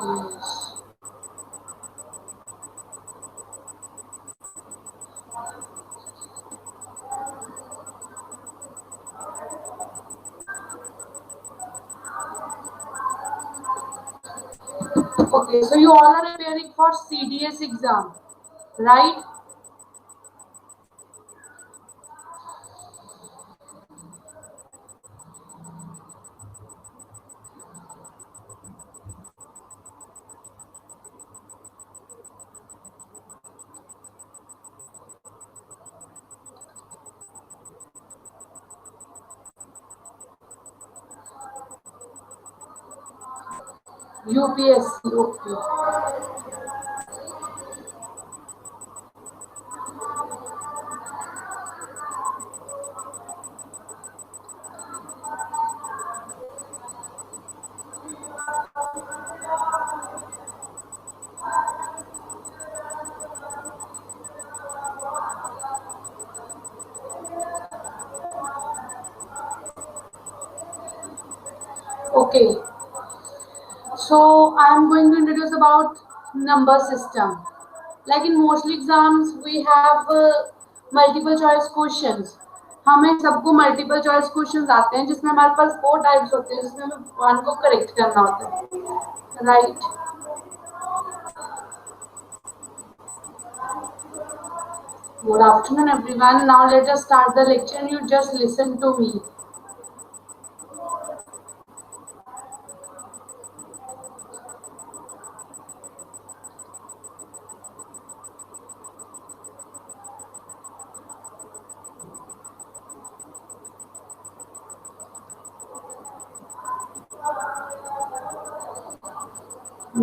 Yes. Okay, so you all are preparing for CDS exam, right? UPSC, okay. Okay, so I am going to introduce about number system. Like in mostly exams, we have multiple choice questions. हमें सबको multiple choice questions आते हैं जिसमें हमारे पास 4 types होते हैं जिसमें हमें वन को करेक्ट करना होता है, right? Good afternoon, everyone. Now let us start the lecture and you just listen to me.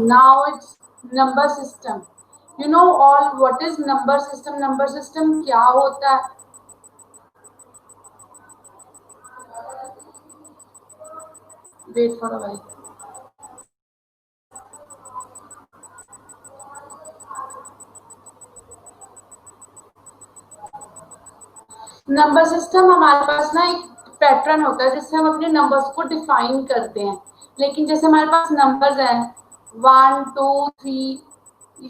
Now it's number system. You know all what is number system? Number system क्या होता है? Wait for a while. Number system हमारे पास ना एक pattern होता है जिससे हम अपने नंबर्स को डिफाइन करते हैं. लेकिन जैसे हमारे पास नंबर्स हैं 1 2 3,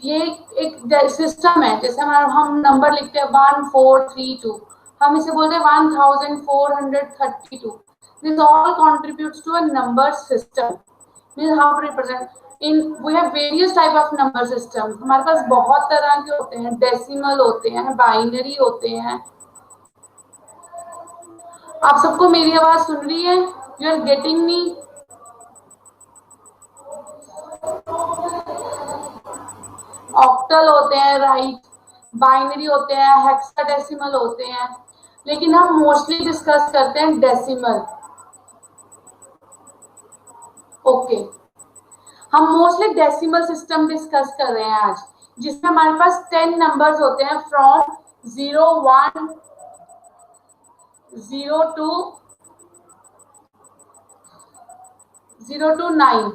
ये एक सिस्टम है. जैसे हम नंबर लिखते हैं 1432, हम इसे बोलते हैं 1432. This all contributes to a number system. Means how to represent in we have various type of number systems. हमारे पास बहुत तरह के होते हैं. डेसिमल होते हैं, बाइनरी होते हैं. आप सबको मेरी आवाज सुन रही है? You are getting me? Octal होते हैं, राइट? बाइनरी होते हैं, हेक्साडेसिमल होते हैं. लेकिन हम मोस्टली डिस्कस करते हैं डेसिमल. ओके, हम मोस्टली डेसिमल सिस्टम डिस्कस कर रहे हैं आज, जिसमें हमारे पास 10 नंबर्स होते हैं फ्रॉम 0 1 0 टू 9.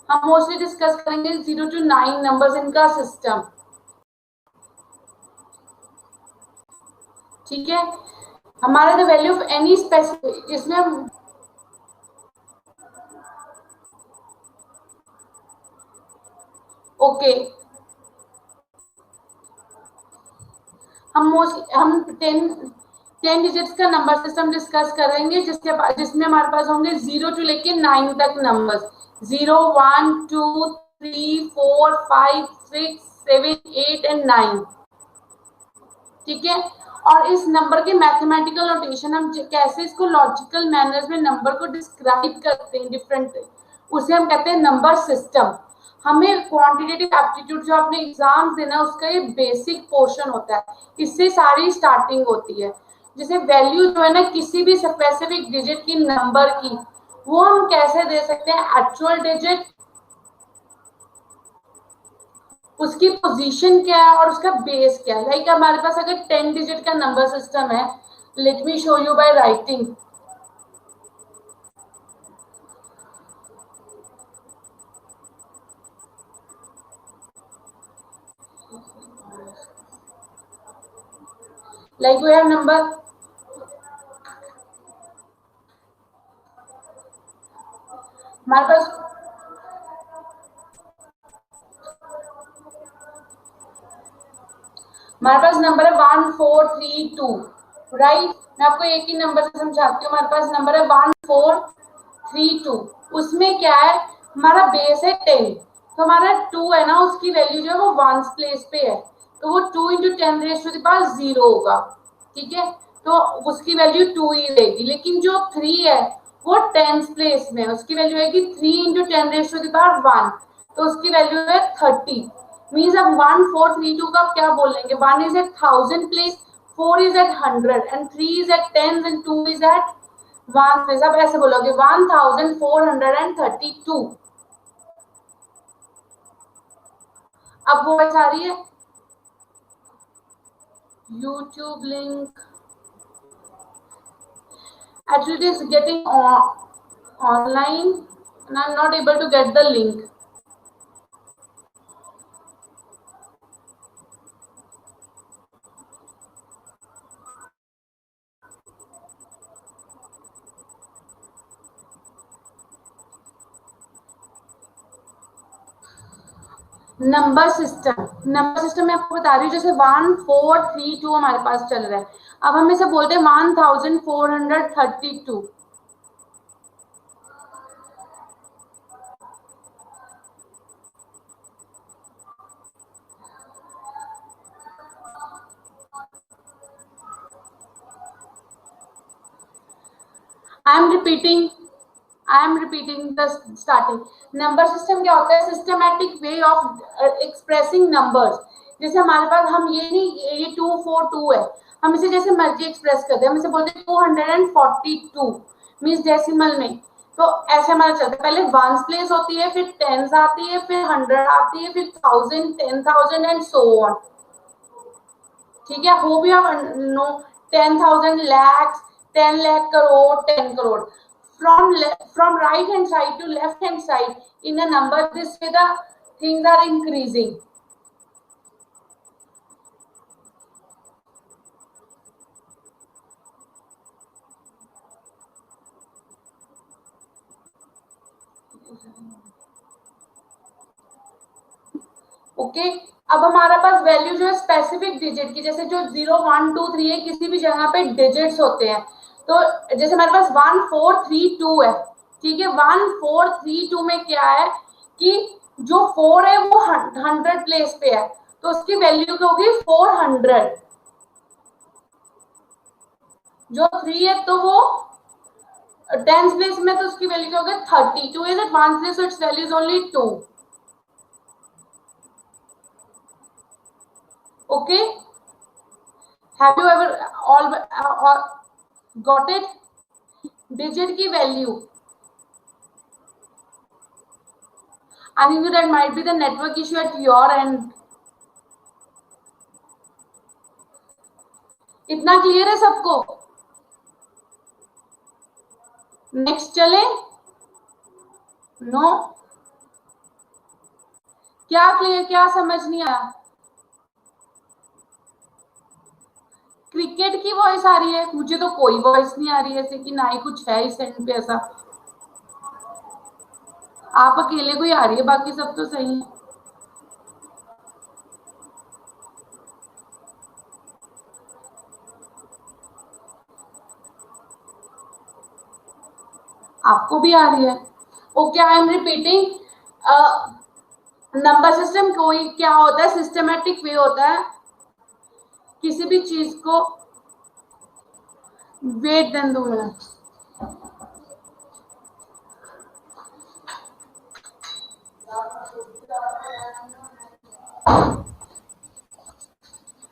हम मोस्टली डिस्कस करेंगे 0 to 9 नंबर्स इनका सिस्टम. ठीक है, हमारा the value of any specific इसमें ओके हम 10 डिजिट्स का नंबर सिस्टम डिस्कस करेंगे जिसमें हमारे पास होंगे 0 टू लेके 9 तक नंबर्स. 0 1 2 3 4 5 6 7 8 एंड 9. ठीक है, और इस नंबर के मैथमेटिकल नोटेशन हम कैसे इसको लॉजिकल मैनर्स में नंबर को डिस्क्राइब करते हैं डिफरेंट, उसे हम कहते हैं नंबर सिस्टम. हमें क्वांटिटेटिव एप्टीट्यूड जो आपने एग्जाम देना उसका ये बेसिक पोर्शन होता है. इससे सारी स्टार्टिंग होती है. जैसे वैल्यू जो है ना किसी भी स्पेसिफिक डिजिट की नंबर की, वो हम कैसे दे सकते हैं? एक्चुअल डिजिट, उसकी पोजीशन क्या है और उसका बेस क्या है. लाइक हमारे पास अगर 10 डिजिट का नंबर सिस्टम है, let me show you by writing. Like we have number, हमारे पास हमारे पास नंबर है 1432, राइट। मैं आपको एक ही नंबर से समझाती हूँ। हमारे पास नंबर है 1432, उसमें क्या है, हमारा बेस है 10, तो हमारा 2 है ना, उसकी वैल्यू जो है वो वंस प्लेस पे है, तो वो 2 into 10 raise to the power 0 होगा, ठीक है। तो उसकी वैल्यू 2 ही रहेगी। लेकिन जो 3 है वो टेंस प्लेस में, उसकी वैल्यू है 3 into 10 raise to the power 1, तो उसकी वैल्यू है 30। मीन्स अब 1432 का क्या बोलेंगे, 1 is at 1000 place, 4 is at 100 and 3 is at 10 and 2 is at 1 place. अब ऐसे बोलोगे 1432। अब वो आ रही है YouTube link. Actually, it is getting online, and I'm not able to get the link. Number system मैं आपको बता रही हूँ, जैसे 1432 हमारे पास चल रहा है। अब हम इसे बोलते हैं 1432। I am repeating the starting. Number system क्या होता है, systematic way of expressing numbers. जैसे हमारे पास, हम ये नहीं, ये 242 है, हम इसे जैसे मर्जी एक्सप्रेस करते हैं। हम इसे बोलते हैं 242 मीन्स डेसिमल में। तो ऐसे हमारा चलता है, पहले वंस प्लेस होती है, फिर टेंस आती है, फिर 100 आती है, फिर 1000, 10,000 एंड सो ऑन, ठीक है। हो भी आप know 10,000 lakhs, 10 lakh, crore, 10 crore. From right hand side to left hand side in a number, this way the things are increasing. Okay अब हमारा पास वैल्यू जो है स्पेसिफिक डिजिट की, जैसे जो 0 1 2 3 है, किसी भी जगह पे डिजिट्स होते हैं। तो जैसे हमारे पास 1432 है, ठीक है। 1432 में क्या है कि जो 4 है वो 100 प्लेस पे है, तो उसकी वैल्यू क्या होगी 400। जो 3 है तो वो टेंस प्लेस में, तो उसकी वैल्यू क्या होगी 30। 2 is at 1 place, so its value is only 2। Okay, have you ever all got it? Digit की value, I think that might be the network issue at your end. इतना clear है सबको? Next चले? No? क्या clear, क्या समझ नहीं आया? क्रिकेट की वॉइस आ रही है, मुझे तो कोई वॉइस नहीं आ रही है, ऐसे कि ना ही कुछ है इस एंड पे ऐसा। आप अकेले को ही आ रही है, बाकी सब तो सही है। आपको भी आ रही है? Okay, I am repeating. Number system कोई क्या होता है, सिस्टमेटिक वे होता है किसी भी चीज को। Wait then 2 minute.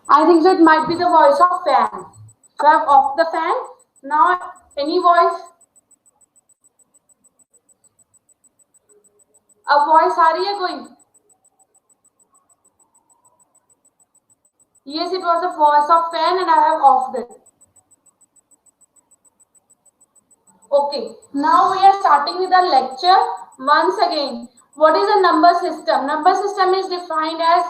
I think so it might be the voice of fan. So I've off the fan. Now any voice? अब वॉइस आ रही है कोई? Yes, it was a voice of fan and I have offed it. Okay, now we are starting with the lecture once again. What is a number system? Number system is defined as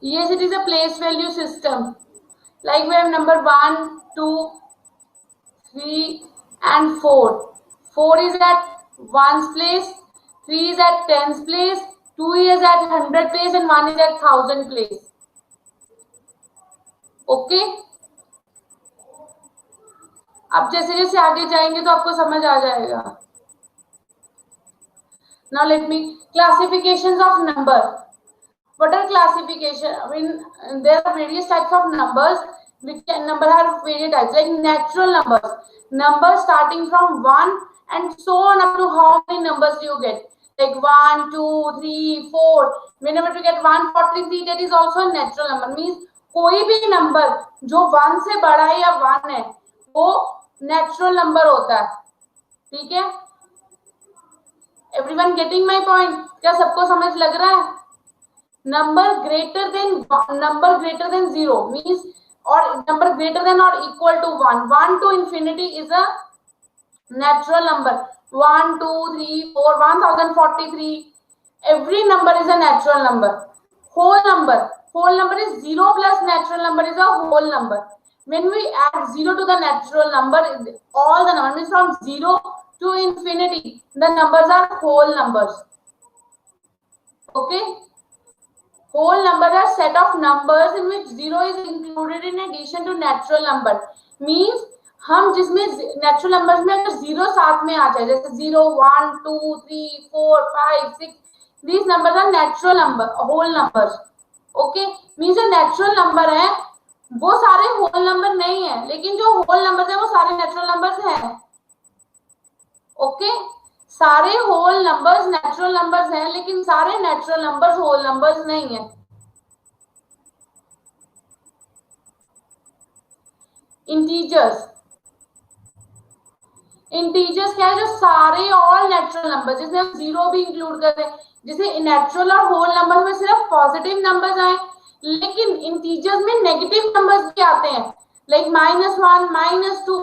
Yes, it is a place value system. Like we have number 1, 2, 3 and 4. 4 is at 1's place, 3 is at 10's place, 2 is at 100 place and 1 is at 1000 place. Okay अब जैसे जैसे आगे जाएंगे तो आपको समझ आ जाएगा. Now let me classifications of number. What are classification? I mean there are various types of numbers. Which number have various types like natural numbers. Numbers starting from 1 and so on up to how many numbers you get. Like 1, 2, 3, 4. Whenever you get 143, that is also a natural number. Means कोई भी number जो 1 से बड़ा है या 1 है वो natural number होता है. ठीक है. Everyone getting my point? क्या सबको समझ लग रहा है? नंबर ग्रेटर देन 0 मींस और नंबर ग्रेटर देन और equal to 1. 1 to infinity is a natural number. 1, 2, 3, 4, 1043. Every number is a natural number. Whole number is 0 plus natural number is a whole number. When we add 0 to the natural number, all the numbers from 0 to infinity, the numbers are whole numbers. Okay. Whole numbers are set of numbers in which 0 is included in addition to natural number. Means हम जिसमें natural numbers में अगर 0 साथ में आ जाए जैसे 0, 1, 2, 3, 4, 5, 6, these numbers are natural number, whole numbers. Okay, means जो natural number है वो सारे होल नंबर नहीं है, लेकिन जो होल नंबर्स है वो सारे नेचुरल नंबर्स हैं. ओके, सारे होल नंबर्स नेचुरल नंबर्स हैं, लेकिन सारे नेचुरल नंबर्स होल नंबर्स नहीं है. इंटीजर्स क्या है? जो सारे ऑल नेचुरल नंबर जिसमें हम 0 भी इंक्लूड करते हैं. जैसे नेचुरल और होल नंबर में सिर्फ पॉजिटिव नंबर्स आए, लेकिन इंटीजर्स में नेगेटिव नंबर्स भी आते हैं. लाइक -1, -2,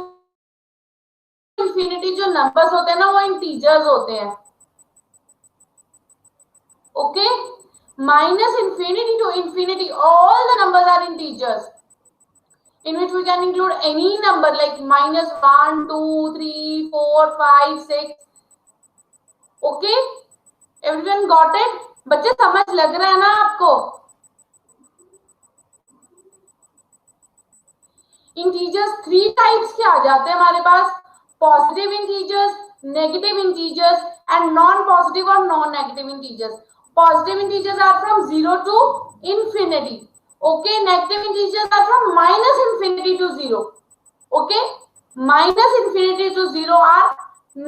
इंफिनिटी जो नंबर्स होते हैं ना वो इंटीजर्स होते हैं. Okay, -infinity to infinity, all the numbers are integers in which we can include any number like -1, 2, 3, 4, 5, 6. Okay, everyone got it? बच्चे समझ लग रहा है ना आपको? इंटीजर्स 3 टाइप्स के आ जाते हैं हमारे पास. Positive integers, negative integers and non positive और non negative integers. Positive integers are from 0 to infinity. Okay, negative integers are from -infinity to 0. Okay, -infinity to 0 are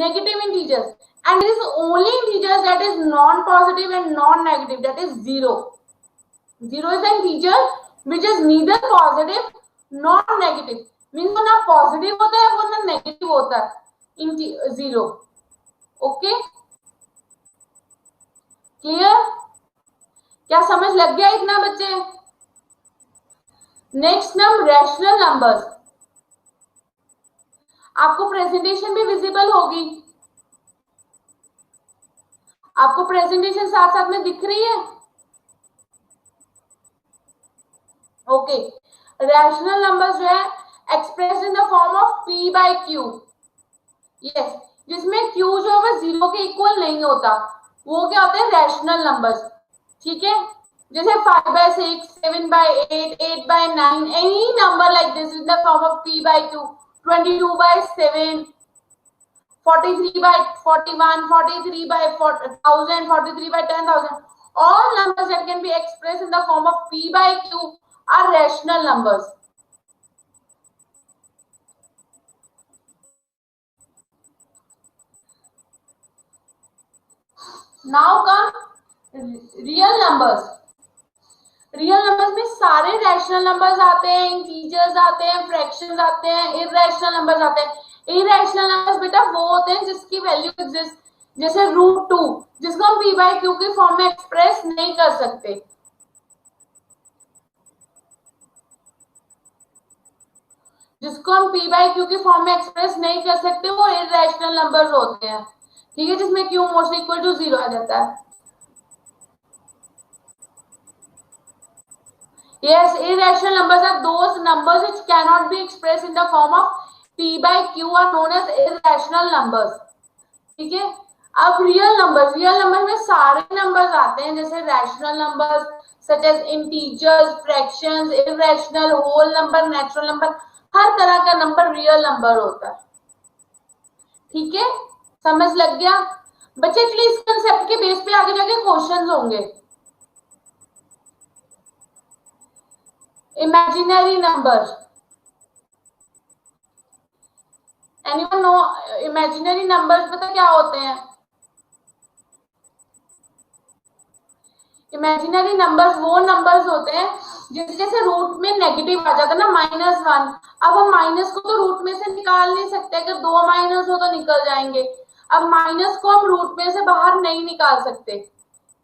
negative integers, and it is only integers that is non-positive and non-negative, that is 0. 0 is an integer which is neither positive nor negative. Means वो ना positive होता है वो ना negative होता है. 0. Okay, clear? क्या समझ लग गया इतना बच्चे? Next number rational numbers. आपको प्रेजेंटेशन भी विजिबल होगी. आपको प्रेजेंटेशन साथ साथ में दिख रही है? ओके, रैशनल नंबर्स जो है express in the form of p by q. Yes, जिसमें q जो है 0 के इक्वल नहीं होता वो क्या होते हैं? Rational numbers. ठीक है, जैसे 5/6, 7/8, 8/9, any number like this is the form of p by q. 22/7, 43/41, 43/1000, 43/10,000. All numbers that can be expressed in the form of p by q are rational numbers. Now come real numbers. Real numbers में सारे rational numbers आते हैं, integers आते हैं, fractions आते हैं, irrational numbers आते हैं. इररेशनल नंबर्स बेटा वो होते हैं जिसकी वैल्यू एग्जिस्ट, जैसे √2 जिसको हम p by q के फॉर्म में एक्सप्रेस नहीं कर सकते. जिसको हम p by q के फॉर्म में एक्सप्रेस नहीं कर सकते वो इररेशनल नंबर्स होते हैं. ठीक है, जिसमें q मोस्ट इक्वल टू 0 आ जाता है. Yes, irrational numbers are those numbers which cannot be expressed in the form of p by q are known as irrational numbers. ठीक है, अब रियल नंबर में सारे नंबर्स आते हैं, जैसे rational numbers such as integers, fractions, irrational, whole number, natural number, हर तरह का नंबर रियल नंबर होता है. ठीक है, समझ लग गया बच्चे? एक्चुअली इस कंसेप्ट के बेस पे आगे जाके क्वेश्चंस होंगे. Imaginary number, anyone know imaginary numbers पता क्या होते हैं? इमेजिनरी नंबर्स वो नंबर्स होते हैं जिसके से रूट में नेगेटिव आ जाता है ना, -1. अब हम माइनस को तो रूट में से निकाल नहीं सकते, अगर 2 माइनस हो तो निकल जाएंगे. अब माइनस को हम रूट में से बाहर नहीं निकाल सकते.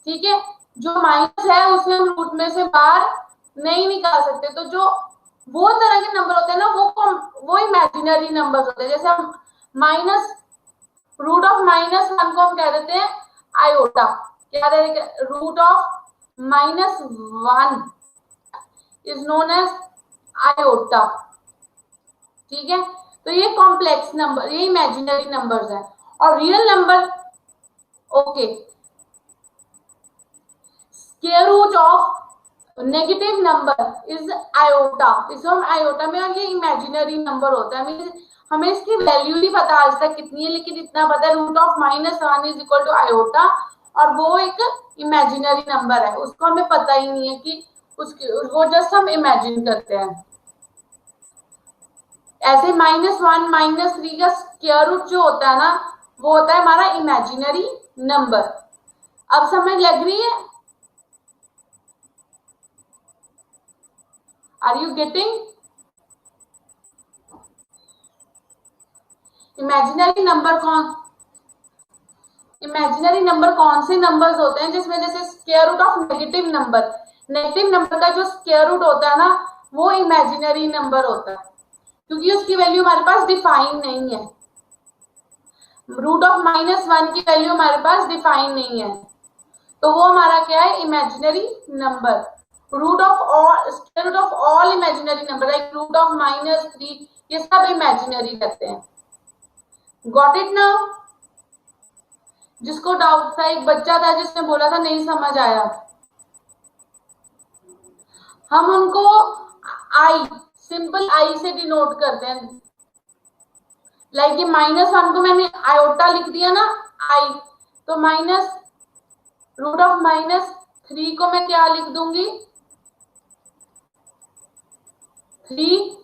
ठीक है, जो माइनस है उसे हम रूट में से बाहर नहीं निकाल सकते. तो जो वो तरह के नंबर होते हैं ना, वो इमेजिनरी नंबर्स होते हैं. जैसे हम माइनस रूट ऑफ -1 को हम कह देते हैं आयोटा. क्या root of -1 is known as iota. ठीक है, तो ये कॉम्प्लेक्स नंबर, ये इमेजिनरी नंबर्स है. और real number, okay, square root of negative number is iota, इसको हम आयोटा में, और ये इमेजिनरी नंबर होता है. हमें इसकी वैल्यू नहीं पता आज तक कितनी है, लेकिन इतना पता है root of -1 is equal to iota, और वो एक इमेजिनरी नंबर है, उसको हमें पता ही नहीं है कि उसकी, वो जस्ट हम इमेजिन करते हैं. ऐसे -1 -3 का स्क्वायर रूट जो होता है ना, वो होता है हमारा इमेजिनरी नंबर. अब समझ लग रही है? Are you getting? Imaginary number कौन से नंबर्स होते हैं जिसमें जैसे square root of negative number का जो स्क्वायर रूट होता है ना, वो इमेजिनरी नंबर होता है, क्योंकि उसकी वैल्यू हमारे पास डिफाइन नहीं है. रूट ऑफ -1 की वैल्यू हमारे पास डिफाइन नहीं है, तो वो हमारा क्या है? Imaginary number. Square root of all imaginary number like root of -3, ये सब इमेजिनरी रहते हैं. Got it now? जिसको डाउट था, एक बच्चा था जिसने बोला था नहीं समझ आया, हम उनको आई, सिंपल आई से डिनोट करते हैं. लाइक ये -1 को मैंने आयोटा लिख दिया ना, आई, तो माइनस रूट ऑफ -3 को मैं क्या लिख दूंगी? 3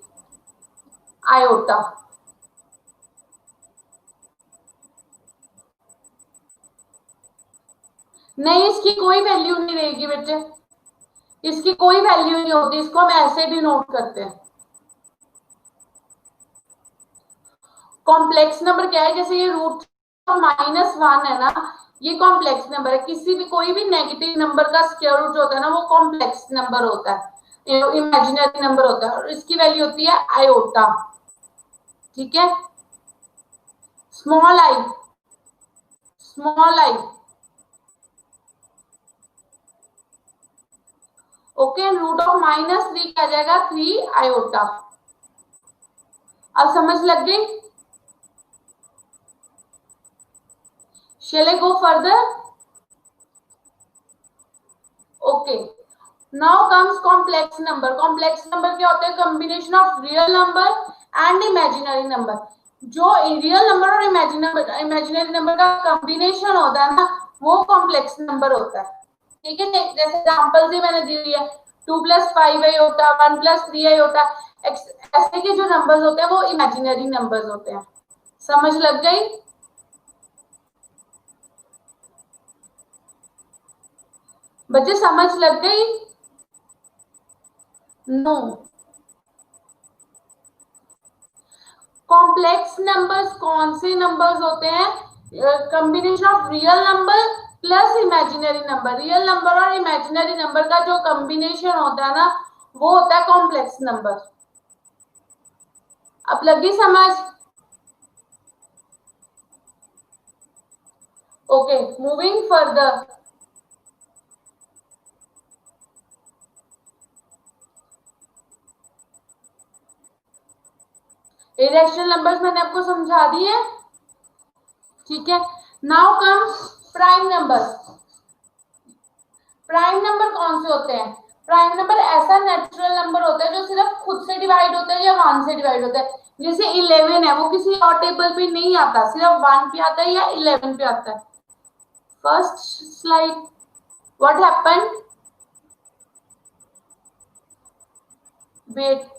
आयोटा. नहीं, इसकी कोई वैल्यू नहीं रहेगी बेटे, इसकी कोई वैल्यू नहीं होती, इसको हम ऐसे डिनोट करते हैं. कॉम्प्लेक्स नंबर क्या है? जैसे ये रूट -1 है ना, ये कॉम्प्लेक्स नंबर है. किसी भी कोई भी नेगेटिव नंबर का स्क्वायर रूट होता है ना, वो कॉम्प्लेक्स नंबर होता है, इमेजिनरी नंबर होता है, और इसकी वैल्यू होती है आयोटा. ठीक है, small I, okay. Root of -3 क्या जाएगा? 3 आयोटा. अब समझ लग गई? Shall I go further? Okay. Now comes complex number. Complex number क्या होते हैं? Combination of real number and imaginary number. जो रियल नंबर और इमेजिनरी नंबर का कॉम्बिनेशन होता है ना, वो कॉम्प्लेक्स नंबर होता है. ठीक है, जैसे एग्जांपल से मैंने दी हुई है 2 + 5 आयोटा, 1 + 3 आयोटा, ऐसे के जो नंबर्स होते हैं वो इमेजिनरी नंबर्स होते हैं. समझ लग गई? बच्चे समझ लग गई? नो. कॉम्प्लेक्स नंबर्स कौन से नंबर्स होते हैं? Combination of real number plus imaginary number. Real number और इमेजिनरी नंबर का जो कॉम्बिनेशन होता है ना, वो होता है कॉम्प्लेक्स नंबर. अब लगी समझ? Okay, moving further. Irrational numbers मैंने आपको समझा दिए, ठीक है। Now comes prime numbers. Prime number कौन से होते हैं? प्राइम नंबर ऐसा नेचुरल नंबर होता है जो सिर्फ खुद से डिवाइड होता है या 1 से डिवाइड होता है। जैसे 11 है, वो किसी और टेबल पे नहीं आता, सिर्फ 1 पे आता है या 11 पे आता है। First slide, what happened? Wait,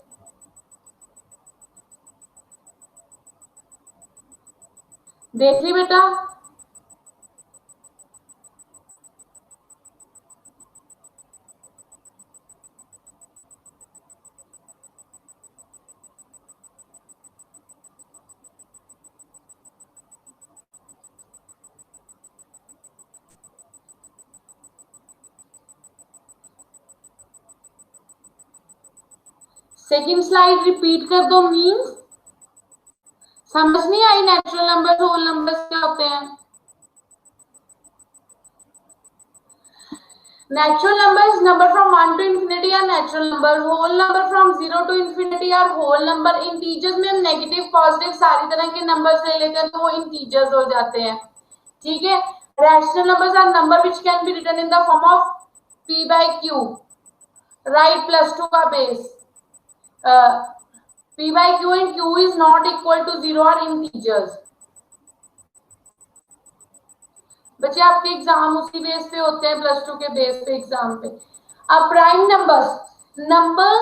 देख ली बेटा? सेकंड स्लाइड रिपीट कर दो। मींस समझ नहीं आई? नेचुरल नंबर होल नंबर्स क्या होते हैं? Natural numbers, number from 1 to infinity are natural number. Whole number from 0 to infinity are whole number. Integers में हम नेगेटिव पॉजिटिव सारी तरह के नंबर्स ले लेते हैं तो वो इंटीजर्स हो जाते हैं, ठीक है। Rational numbers are number which can be written in the form of p by q, right, +2 का base. p by q and q is not equal to 0 are integers। बच्चे आपके एग्जाम उसी बेस पे होते हैं, +2 के बेस पे exam पे। अब prime numbers, number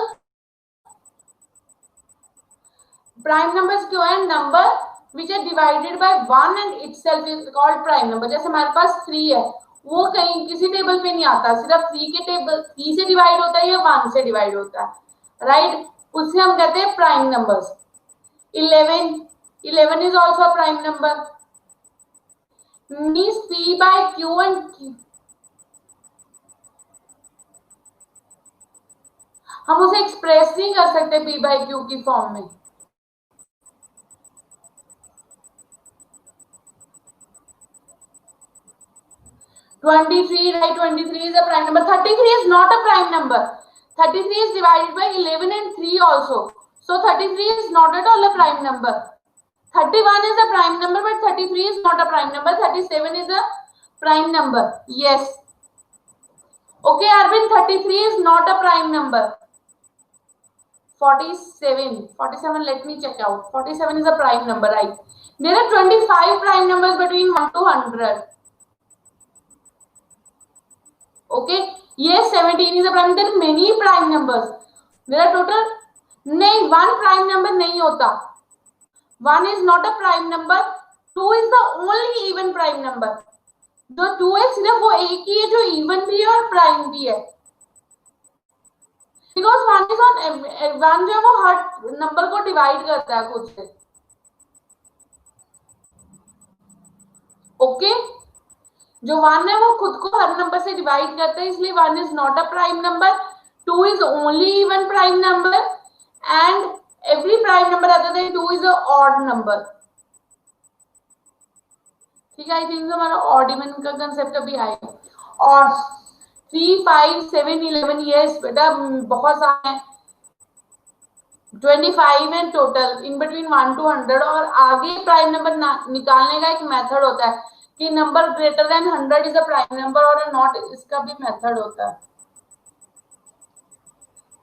prime numbers क्यों है? Number which are divided by 1 and itself is called prime number. जैसे हमारे पास 3 है, वो कहीं किसी टेबल पे नहीं आता, सिर्फ 3 के टेबल 3 से डिवाइड होता है या 1 से डिवाइड होता है, राइट, उससे हम कहते हैं prime numbers. 11 is also prime number. Means p by q and q, हम उसे एक्सप्रेस नहीं कर सकते p by q की फॉर्म में। right, 23 is a prime number. 33 is not a prime number. 33 is divided by 11 and 3 also. So 33 is not at all a prime number. 31 is a prime number, but 33 is not a prime number. 37 is a prime number. Yes. Okay, Arvind, 33 is not a prime number. 47, let me check out. 47 is a prime number, right? There are 25 prime numbers between 1 to 100. Okay, yes, 17 is a prime. There are many prime numbers. There are total, नहीं, one prime number नहीं होता. 1 is not a prime number. 2 is the only even prime number. जो 2 है सिर्फ वो एक ही है जो even भी है और prime भी है. Because 1 is on 1 जो है वो हर नंबर को डिवाइड करता है खुद से. Okay? जो 1 है वो खुद को हर नंबर से डिवाइड करता है, इसलिए 1 is not a prime number. 2 is only even prime number and every prime number other than 2 is a odd number. ठीक है, आई थिंक हमारा ऑड इवन का कंसेप्ट अभी आएगा. और 3, 5, 7, 11 यस बेटा बहुत सारे हैं. 25 है टोटल इन बिटवीन 1 to 100. और आगे प्राइम नंबर निकालने का एक मेथड होता है कि number greater then 100 is a prime number और नॉट, इसका भी मेथड होता है.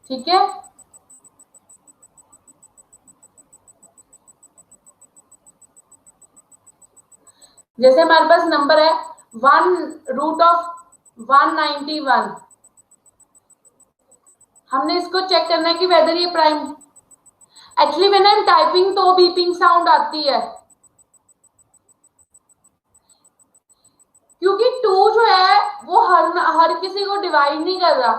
ठीक है, जैसे हमारे पास नंबर है 1√191. हमने इसको चेक करना है कि वेदर ये prime. Actually when I am typing तो बीपिंग साउंड आती है क्योंकि 2 जो है वो हर किसी को डिवाइड नहीं कर रहा.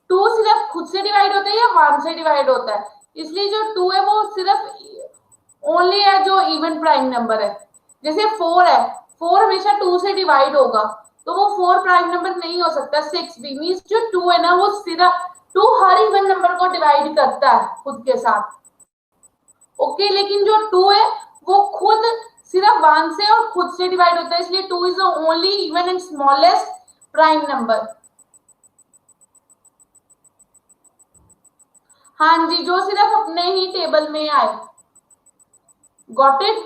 2 सिर्फ खुद से डिवाइड होता है या 1 से डिवाइड होता है, इसलिए जो 2 है वो सिर्फ ओनली है जो इवन प्राइम नंबर है. जैसे 4 है, 4 हमेशा 2 से डिवाइड होगा तो वो 4 प्राइम नंबर नहीं हो सकता. 6 भी मींस जो 2 है ना वो सिर्फ 2 हर इवन नंबर को डिवाइड करता है खुद के साथ. ओके, लेकिन जो 2 है वो खुद सिर्फ 1 से और खुद से डिवाइड होता है, इसलिए 2 is the only even and smallest prime number. हाँ जी, जो सिर्फ अपने ही टेबल में आए. Got it?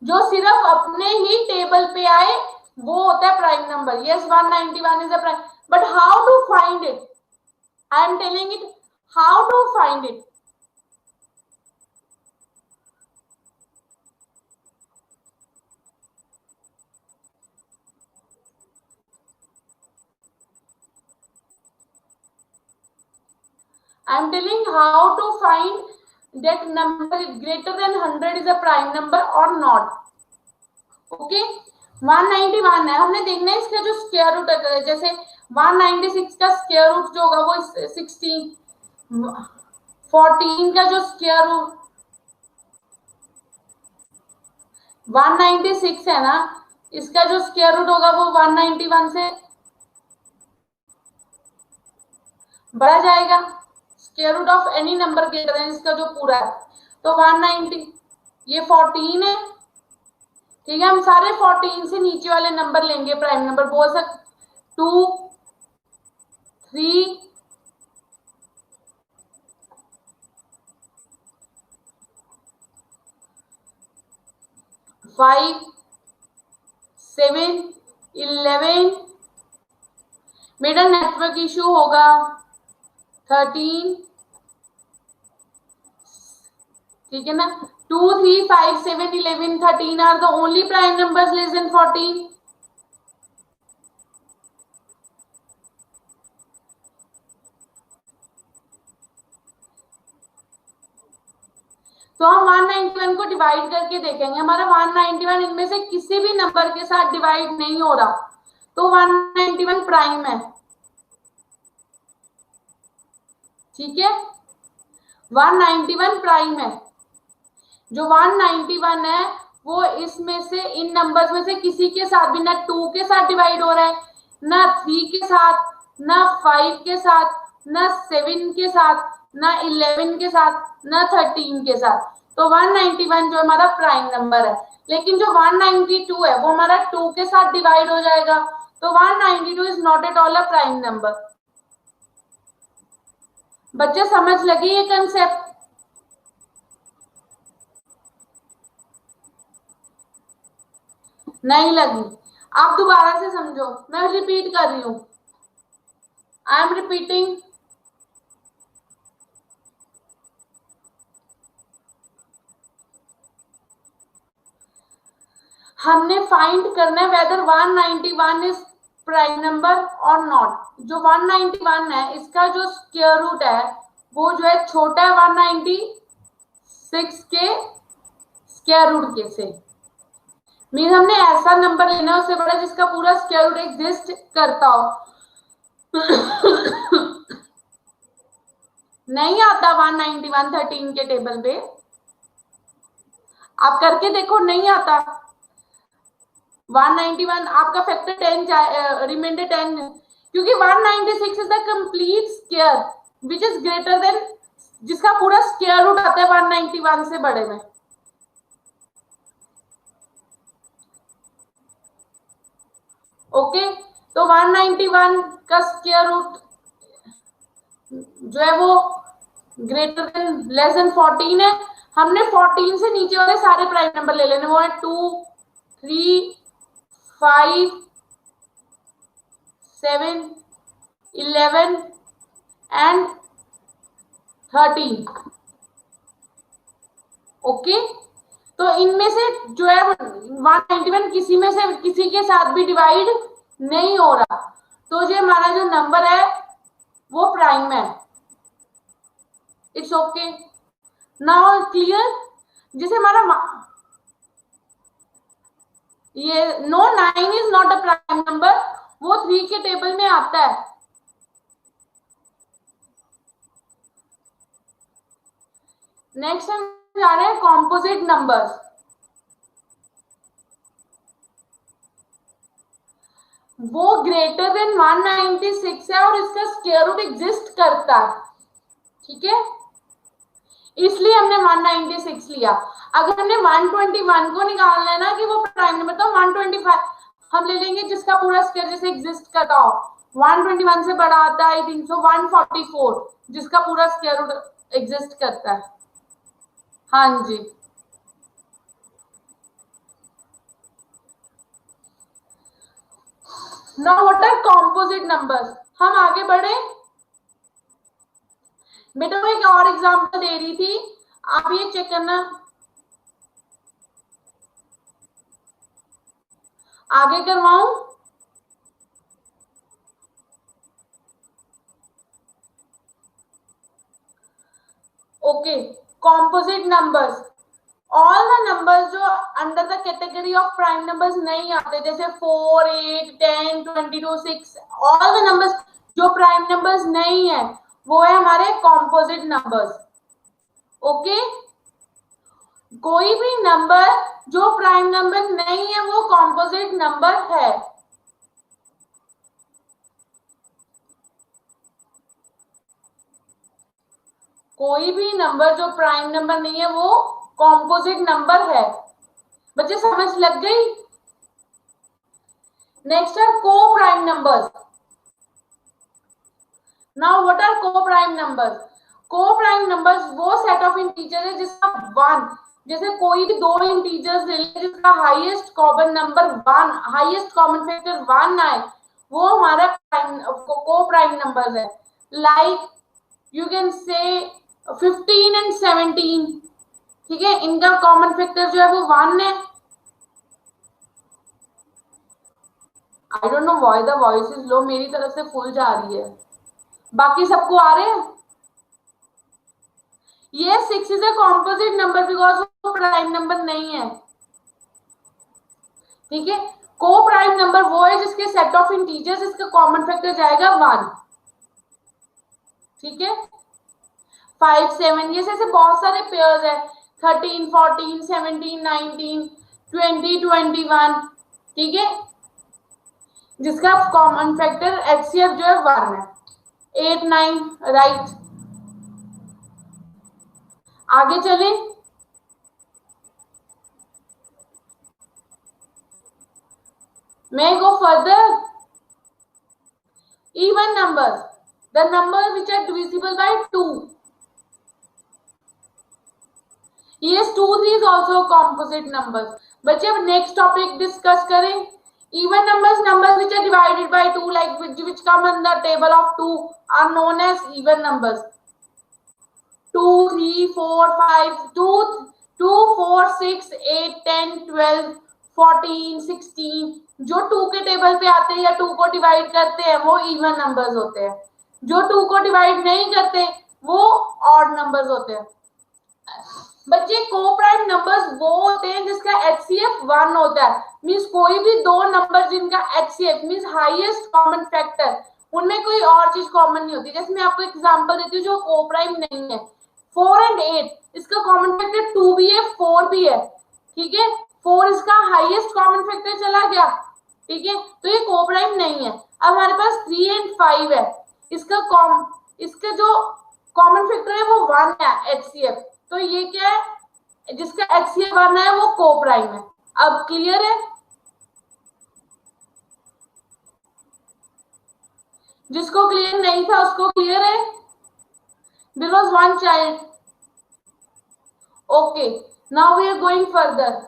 जो सिर्फ अपने ही टेबल पे आए वो होता है prime number. Yes, 191 is a prime. But how to find it? I am telling it, how to find it. I am telling how to find that number greater than 100 is a prime number or not. Okay, 191 है, हमने देखना है इसका जो square root है. जैसे 196 का square root जो होगा वो 16, 14 का जो स्क्वायर रूट 196 है ना, इसका जो स्क्वायर रूट होगा वो 191 से बढ़ा जाएगा. Square root of any number greater than इसका जो पूरा है, तो 190, ये 14 है. ठीक है, हम सारे 14 से नीचे वाले नंबर लेंगे प्राइम नंबर. बोल सकते 2, 3, 5, 7, 11. मेरा नेटवर्क इशू होगा 13. ठीक है ना, 2, 3, 5, 7, 11, 13 are the only prime numbers less than 14. तो हम 191 को डिवाइड करके देखेंगे. हमारा 191 इनमें से किसी भी नंबर के साथ डिवाइड नहीं हो रहा, तो 191 प्राइम है. ठीक है, 191 प्राइम है. जो 191 है वो इसमें से, इन नंबर्स में से किसी के साथ भी, ना 2 के साथ डिवाइड हो रहा है, ना 3 के साथ, ना 5 के साथ, ना 7 के साथ, ना 11 के साथ, ना 13 के साथ. तो 191 जो हमारा प्राइम नंबर है. लेकिन जो 192 है वो हमारा 2 के साथ डिवाइड हो जाएगा, तो 192 is not at all a prime number. बच्चे समझ लगे ये कंसेप्ट? नहीं लगी? आप दोबारा से समझो, मैं रिपीट कर रही हूं. I am repeating. हमने फाइंड करना है वेदर 191 इज प्राइम नंबर और नॉट. जो 191 है इसका जो स्क्वायर रूट है वो जो है छोटा है 196 के स्क्वायर रूट के से. मीन हमने ऐसा नंबर लेना है उससे बड़ा जिसका पूरा स्क्वायर रूट एग्जिस्ट करता हो. नहीं आता 191 13 के टेबल पे, आप करके देखो, नहीं आता. 191 आपका फैक्टर 10 रिमाइंडर 10, क्योंकि 196 is the complete square which is greater than, जिसका पूरा स्क्वायर रूट आता है 191 से बड़े में. ओके, तो 191 का स्क्वायर रूट जो है वो ग्रेटर देन लेस देन 14 है. हमने 14 से नीचे वाले सारे प्राइम नंबर ले लेने, वो है 2, 3, 5, 7, 11 एंड 13. ओके, तो इनमें से जो है 191 किसी में से किसी के साथ भी डिवाइड नहीं हो रहा, तो जो हमारा जो नंबर है वो प्राइम है. It's okay, now clear? जिसे हमारा ये no 9 is not a prime number, वो 3 के टेबल में आता है. नेक्स्ट हम जा रहे हैं कॉम्पोजिट नंबर्स. वो ग्रेटर देन 196 है और इसका स्क्वायर रूट एग्जिस्ट करता है. ठीक है, इसलिए हमने 196 लिया. अगर हमने 121 को निकालना है ना कि वो प्राइम नंबर, तो 125 हम ले लेंगे जिसका पूरा स्क्वायर जैसे एग्जिस्ट करता हो. 121 से बड़ा आता है आई थिंक सो 144, जिसका पूरा स्क्वायर रूट एग्जिस्ट करता है. हाँ जी। Now what are composite numbers. हम आगे बढ़े। बेटा मैं एक और एग्जांपल दे रही थी, आप ये चेक करना। आगे करवाऊं? Okay, composite numbers, all the numbers जो under the category of prime numbers नहीं आते, जैसे 4, 8, 10, 22, 6, ऑल द नंबर्स जो प्राइम नंबर्स नहीं है वो है हमारे कॉम्पोजिट नंबर्स। ओके, कोई भी नंबर जो प्राइम नंबर नहीं है वो कॉम्पोजिट नंबर है। कोई भी नंबर जो प्राइम नंबर नहीं है वो कॉम्पोजिट नंबर है। बच्चे समझ लग गई? नेक्स्ट है co prime numbers. Now what are co prime numbers? Co prime numbers वो सेट ऑफ इंटीजर है जिसका वन, जैसे कोई भी दो इंटीजर्स ले लें जिसका highest common number one, highest common factor one आए, वो हमारा को प्राइम नंबर्स है। Like you can say 15 and 17, ठीक है, इनका कॉमन फैक्टर जो है वो वन है। I don't know why the voice is low, मेरी तरफ से फुल जा रही है, बाकी सबको आ रहे हैं? ये 6 is a composite number because वो प्राइम नंबर नहीं है। ठीक है, को प्राइम नंबर वो है जिसके सेट ऑफ इंटीजर्स इसका कॉमन फैक्टर जाएगा वन। ठीक है, 5, 7, ये से बहुत सारे पेयर्स है, 13, 14, 17, 19, 20, 21, ठीक है, जिसका कॉमन फैक्टर एचसीएफ जो है वन है। 8, 9 राइट। आगे चले। May I go further? Even numbers, the numbers which are divisible by 2. Yes, 2, 3 is also composite numbers. बच्चे अब next topic discuss करें. Even numbers, numbers which are divided by 2, like which come in the table of 2 are known as even numbers. 2, 3, 4, 5, 2, 4, 6, 8, 10, 12, 14, 16 जो 2 के table पे आते हैं या 2 को डिवाइड करते हैं वो इवन नंबर्स होते हैं। जो 2 को डिवाइड नहीं करते वो ऑड नंबर्स होते हैं। बच्चे को प्राइम नंबर्स वो होते हैं जिसका एचसीएफ 1 होता है, मींस कोई भी दो नंबर जिनका HCF means highest common factor, उनमें कोई और चीज कॉमन नहीं होती। जैसे मैं आपको एग्जांपल देती हूँ जो को प्राइम नहीं है, 4 एंड 8, इसका कॉमन फैक्टर 2 भी है 4 भी है। ठीक है, 4 इसका हाईएस्ट कॉमन फैक्टर चला गया। ठीक है, तो ये को प्राइम नहीं है। अब हमारे पास 3 एंड 5 है, इसका जो कॉमन फैक्टर है वो 1 है एचसीएफ, तो ये क्या है, जिसका एचसीएफ 1 है वो को प्राइम है। अब क्लियर है? जिसको क्लियर नहीं था उसको क्लियर है? There was one child. Okay, now we are going further.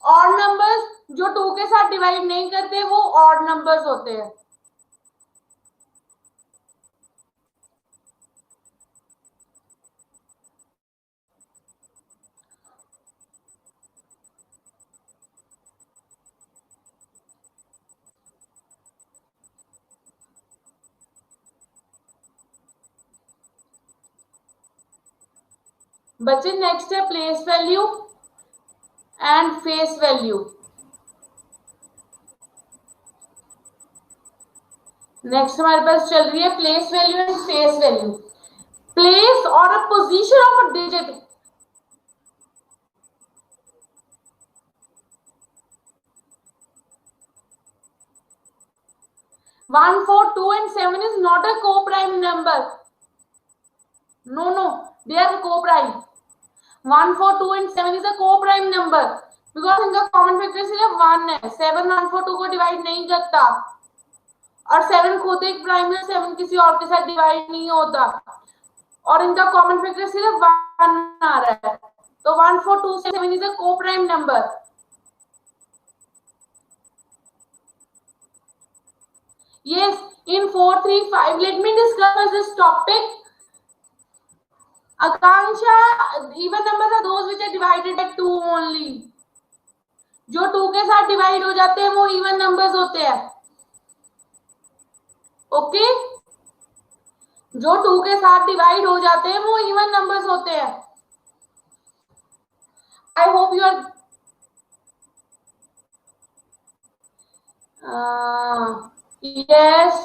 Odd numbers जो 2 के साथ डिवाइड नहीं करते वो ऑड नंबर्स होते हैं। बच्चे नेक्स्ट है place value and face value. Next हमारे पास चल रही है place value and face value. Place और a position of a digit, one, 4, 2 and 7 is not a co-prime number. No, they are co-prime. 1, 4, 2 and 7 is a co-prime number because इनका common factor सिर्फ 1 है। 7 1, 4, 2 को डिवाइड नहीं करता और 7 खुद एक प्राइम है, 7 किसी और के साथ डिवाइड नहीं होता और इनका कॉमन फैक्टर सिर्फ 1 आ रहा है। तो 1427 is a co-prime number. Yes, in 435, let me discuss this topic. Akanksha, even numbers are those which are divided by 2 only. जो 2 के साथ डिवाइड हो जाते हैं वो इवन नंबर्स होते हैं. ओके, जो 2 के साथ डिवाइड हो जाते हैं वो इवन नंबर्स होते हैं. I hope you are yes.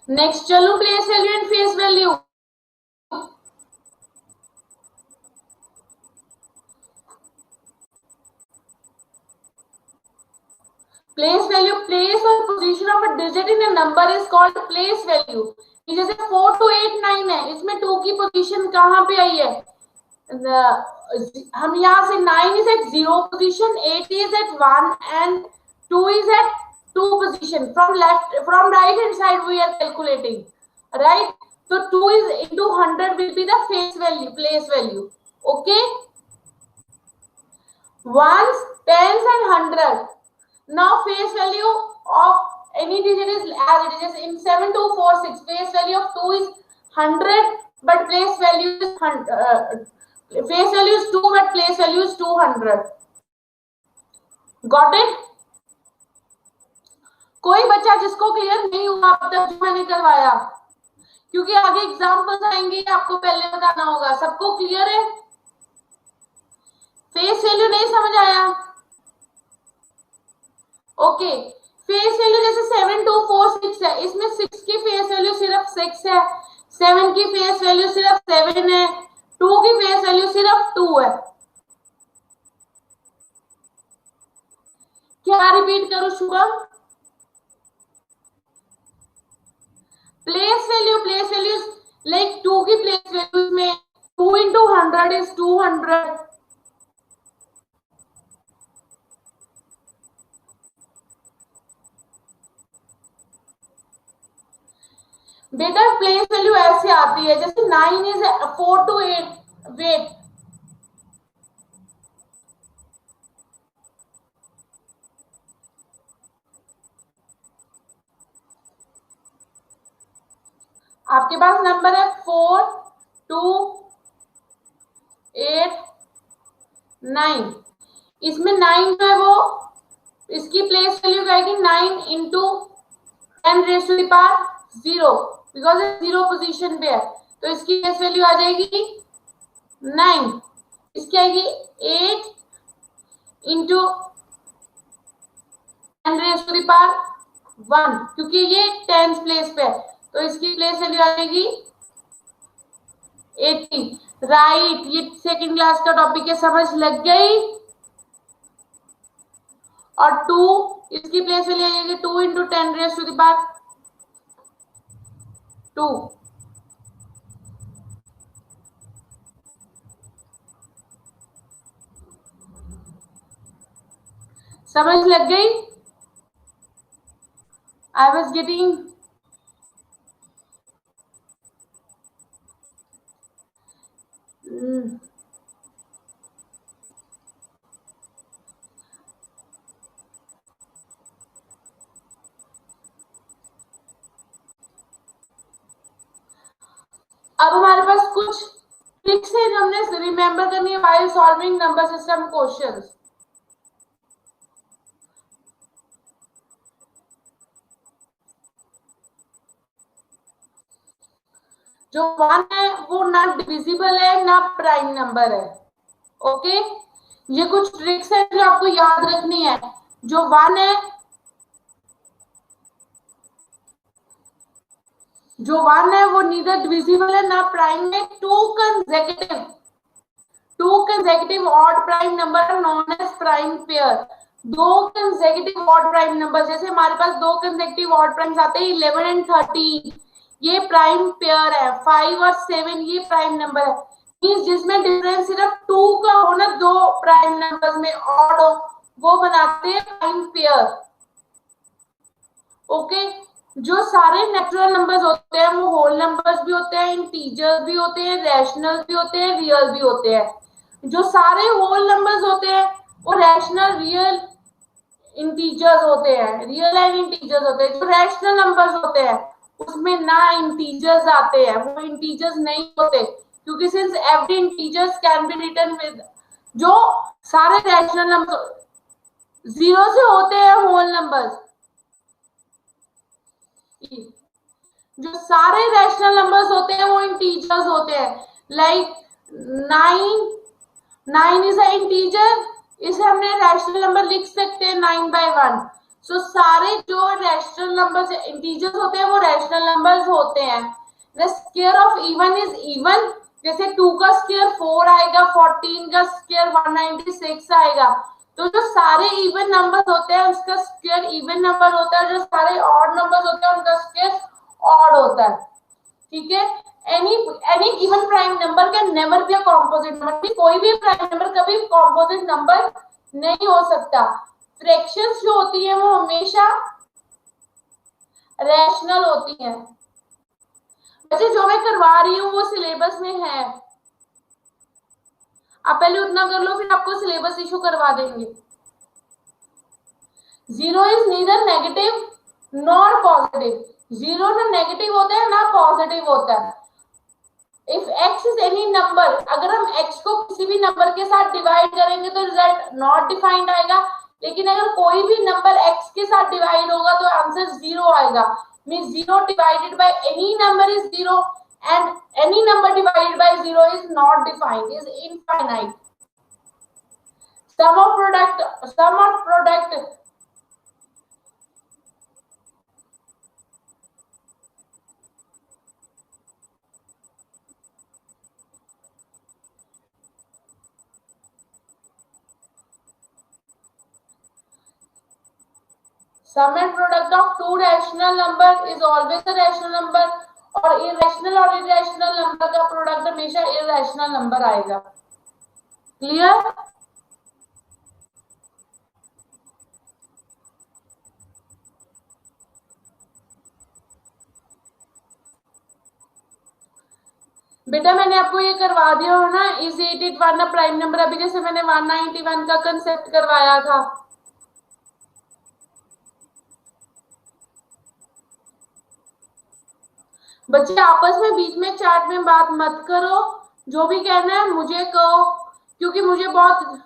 Next चलो, place value and face value. Place value, place और position of a digit in a number is called place value. जैसे 4289 है, इसमें 2 की पोजीशन कहाँ पे आई है? हम यहाँ से 9 is at 0 position, 8 is at 1 and 2 is at 2 position. From right hand side we are calculating, right? So 2 is into 100 will be the face value, place value. Okay, ones, tens and 100. Now face value of any digit is as it is. In 7246, face value of 2 is 100 but place value is 100. Face value is 2 but place value is 200. Got it? कोई बच्चा जिसको clear नहीं हुआ अब तक जो मैंने करवाया, क्योंकि आगे एग्जांपल्स आएंगे, आपको पहले बताना होगा. सबको क्लियर है? फेस वैल्यू नहीं समझ आया? ओके, फेस वैल्यू जैसे 7246 है, इसमें 6 की फेस वैल्यू सिर्फ 6 है, 7 की फेस वैल्यू सिर्फ 7 है, 2 की फेस वैल्यू सिर्फ 2 है. क्या रिपीट करूं शुभम? प्लेस वैल्यू लाइक 2 की प्लेस वैल्यू में 2 into 100 is 200. बेटा प्लेस वैल्यू ऐसे आती है जैसे 9 is 4 to 8. वेट, आपके पास नंबर है 4 2 8 9. इसमें 9 जो है वो इसकी प्लेस वैल्यू क्या आएगी? 9 into 10 raised to the power 0 because 0 position पे है, तो इसकी प्लेस वैल्यू आ जाएगी 9. इसकी आएगी 8 into 10 raised to the power 1 क्योंकि ये 10th प्लेस पे है, तो इसकी प्लेस वैल्यू आ जाएगी 80. राइट, ये सेकंड क्लास का टॉपिक है, समझ लग गई? और 2 इसकी प्लेस वैल्यू आ जाएगी 2 into 10 raised to the power 2. समझ लग गई? आई वॉज गेटिंग अब हमारे पास कुछ ट्रिक्स है जो हमने रिमेंबर करनी है while solving number system questions. जो 1 है वो ना डिविजिबल है ना प्राइम नंबर है. ओके, ये कुछ ट्रिक्स है जो आपको याद रखनी है. जो 1 है, जो 1 है वो नीदर डिविजिबल है ना प्राइम है. Two consecutive odd prime number are known as prime pair. 2 consecutive odd prime number, जैसे हमारे पास 2 कंसेक्यूटिव ऑड प्राइम्स आते हैं 11 and 13, ये प्राइम पेयर है. 5 और 7 ये प्राइम नंबर है. मींस जिसमें डिफरेंस सिर्फ 2 का हो ना, 2 प्राइम नंबर्स में ऑड हो, वो बनाते हैं प्राइम पेयर. ओके, जो सारे नेचुरल नंबर्स होते हैं वो होल नंबर्स भी होते हैं, इंटीजर्स भी होते हैं, रैशनल भी होते हैं, रियल भी होते हैं। जो सारे होल नंबर्स होते हैं वो रैशनल, रियल, इंटीजर्स होते हैं, रियल एंड इंटीजर्स होते हैं। जो रैशनल नंबर्स होते हैं उसमें ना इंटीजर्स आते हैं, वो इंटीजर्स नहीं होते, क्योंकि since every integers can be written with, जो सारे रैशनल नंबर जीरो से होते हैं होल नंबर्स, जो सारे रैशनल नंबर्स होते हैं वो इंटीजर्स होते हैं। लाइक 9, 9 इज अ इंटीजर, इसे हमने रैशनल नंबर लिख सकते हैं 9/1। सो सारे जो रैशनल नंबर्स इंटीजर्स होते हैं वो रैशनल नंबर्स होते हैं। The square of even is even, जैसे 2 का स्क्वायर 4 आएगा, 14 का स्क्वायर 196 आएगा। तो जो सारे इवन नंबर्स होते हैं उसका स्क्वायर इवन नंबर होता है, जो सारे ऑड नंबर्स होते हैं उनका स्क्वायर ऑड होता है। ठीक है, any given prime number can never be a composite number, कोई भी प्राइम नंबर कभी कॉम्पोजिट नंबर नहीं हो सकता। फ्रैक्शंस जो होती है वो हमेशा रैशनल होती हैं। वैसे जो मैं करवा रही हूँ वो सिलेबस में है, आप पहले उतना कर लो फिर आपको सिलेबस इशू करवा देंगे। Zero is neither negative nor positive, zero ना नेगेटिव होता है ना पॉजिटिव होता है। If x is any number, अगर हम x को किसी भी नंबर के साथ डिवाइड करेंगे तो रिजल्ट नॉट डिफाइंड आएगा, लेकिन अगर कोई भी नंबर x के साथ डिवाइड होगा तो आंसर जीरो आएगा। Means zero divided by any number is zero, and any number divided by zero is not defined, is infinite. sum of product sum and product of two rational number is always a rational number, और irrational और irrational number का product हमेशा irrational number आएगा। Clear? बेटा मैंने आपको ये करवा दिया हो ना, इज 881 ना प्राइम नंबर, अभी जैसे मैंने 191 का कंसेप्ट करवाया था। बच्चे आपस में बीच में चैट में बात मत करो, जो भी कहना है मुझे कहो, क्योंकि मुझे बहुत,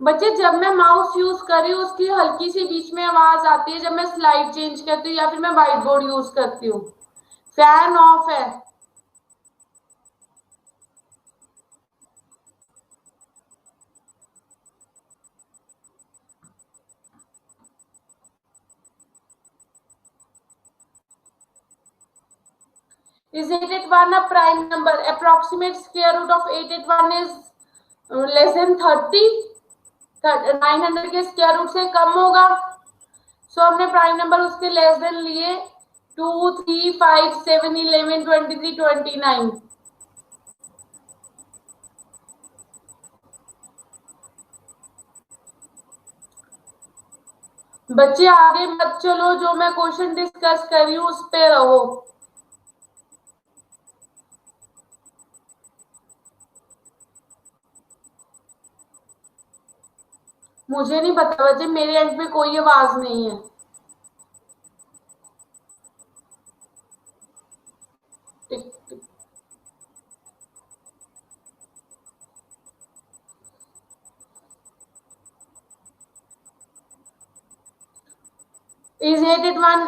बच्चे जब मैं माउस यूज कर रही हूँ उसकी हल्की सी बीच में आवाज आती है जब मैं स्लाइड चेंज करती हूँ या फिर मैं व्हाइट बोर्ड यूज करती हूँ। फैन ऑफ है। Is 881 a prime number? Approximate square root of 881 is less than 30, 900 के स्क्वायर रूट से कम होगा। सो हमने प्राइम नंबर उसके लेस देन लिए 2, 3, 5, 7, 11, 23, 29। बच्चे आगे मत चलो, जो मैं क्वेश्चन डिस्कस कर रही हूँ उस पे रहो। मुझे नहीं पता बच्चे, मेरे एंड पे कोई आवाज नहीं है। टिक टिक। Is 881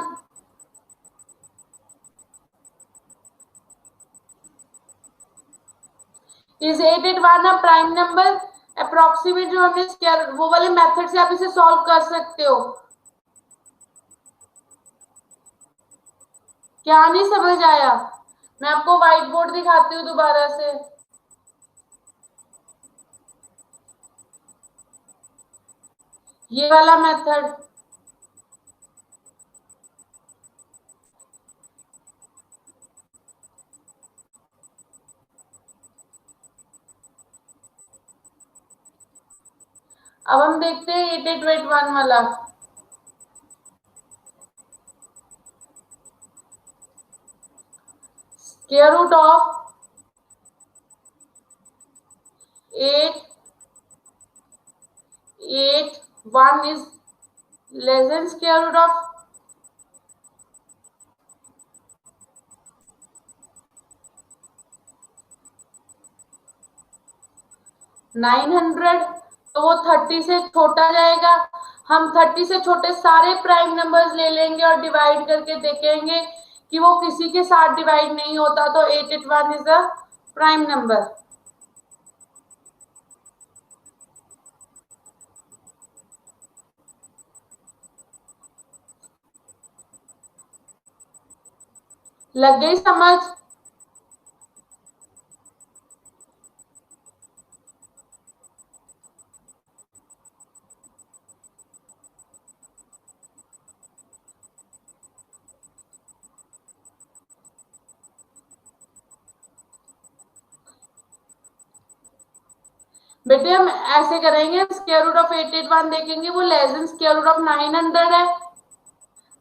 is 881 a prime number? Approximate जो हमने स्क्वायर वो वाले मेथड से आप इसे सॉल्व कर सकते हो। क्या नहीं समझ आया? मैं आपको व्हाइट बोर्ड दिखाती हूँ दोबारा से। ये वाला मेथड, अब हम देखते हैं 8881 वाला। Square root of 881 is less than square root of 900, तो वो 30 से छोटा जाएगा। हम 30 से छोटे सारे प्राइम नंबर्स ले लेंगे और डिवाइड करके देखेंगे कि वो किसी के साथ डिवाइड नहीं होता, तो 881 इज अ प्राइम नंबर। लग गई समझ? बेटे हम ऐसे करेंगे, स्क्वायर रूट ऑफ 881 देखेंगे, वो less than square root of 900 है।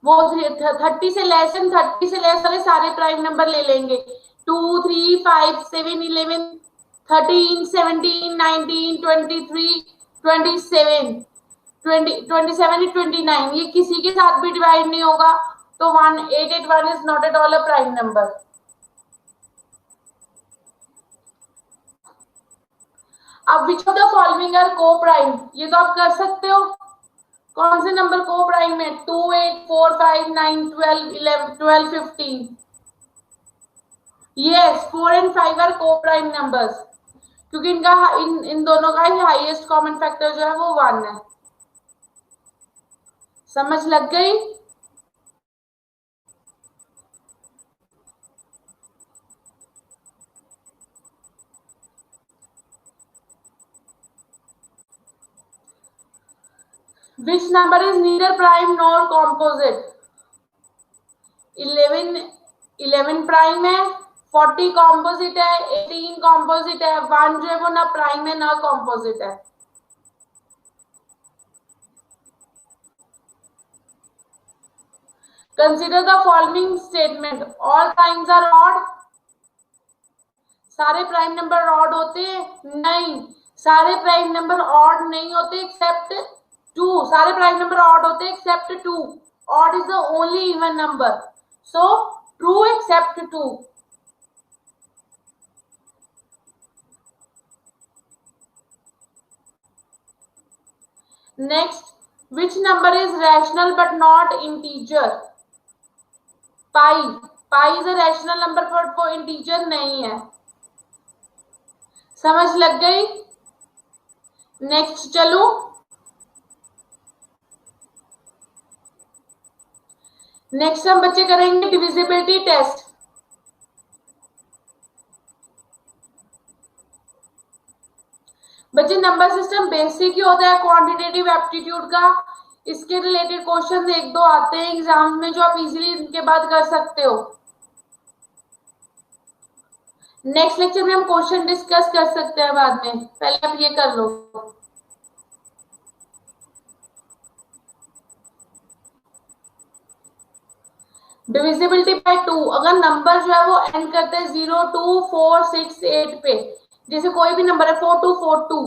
वो 30 से लेस देन 30 से लेस वाले सारे प्राइम नंबर ले लेंगे। 2 3 5 7 11 13 17 19 23 27 27 29, ये किसी के साथ भी डिवाइड नहीं होगा, तो 881 is not at all a prime number. अब which of the following are co prime, ये तो आप कर सकते हो। कौन से नंबर को प्राइम है? 2 8 4 5 9 12 11 12 15। Yes, 4 and 5 are co prime numbers, क्योंकि इनका इन दोनों का ही हाईएस्ट कॉमन फैक्टर जो है वो 1 है। समझ लग गई? Which number is neither prime nor composite? 11 prime है, 40 कॉम्पोजिट है, 18 कॉम्पोजिट है, 1 जो है वो ना प्राइम है ना कॉम्पोजिट है। Consider the following statement, all primes are odd. सारे प्राइम नंबर ऑड होते हैं? नहीं, सारे प्राइम नंबर ऑड नहीं होते एक्सेप्ट 2। सारे प्राइम नंबर ऑड होते हैं except 2। Odd is the only even number, so true except 2। Next, which number is rational but not integer? Pi, pi is a rational number पर वो integer नहीं है। समझ लग गई? नेक्स्ट चलो, नेक्स्ट हम बच्चे करेंगे डिविजिबिलिटी टेस्ट। बच्चे नंबर सिस्टम बेसिक ही होता है क्वांटिटेटिव एप्टीट्यूड का, इसके रिलेटेड क्वेश्चन एक दो आते हैं एग्जाम में जो आप इजीली इनके बाद कर सकते हो। नेक्स्ट लेक्चर में हम क्वेश्चन डिस्कस कर सकते हैं बाद में, पहले आप ये कर लो। डिविजिबिलिटी बाय 2, अगर नंबर जो है वो एंड करते हैं 0 2 4 6 8 पे, जैसे कोई भी नंबर है 4 2 4 2,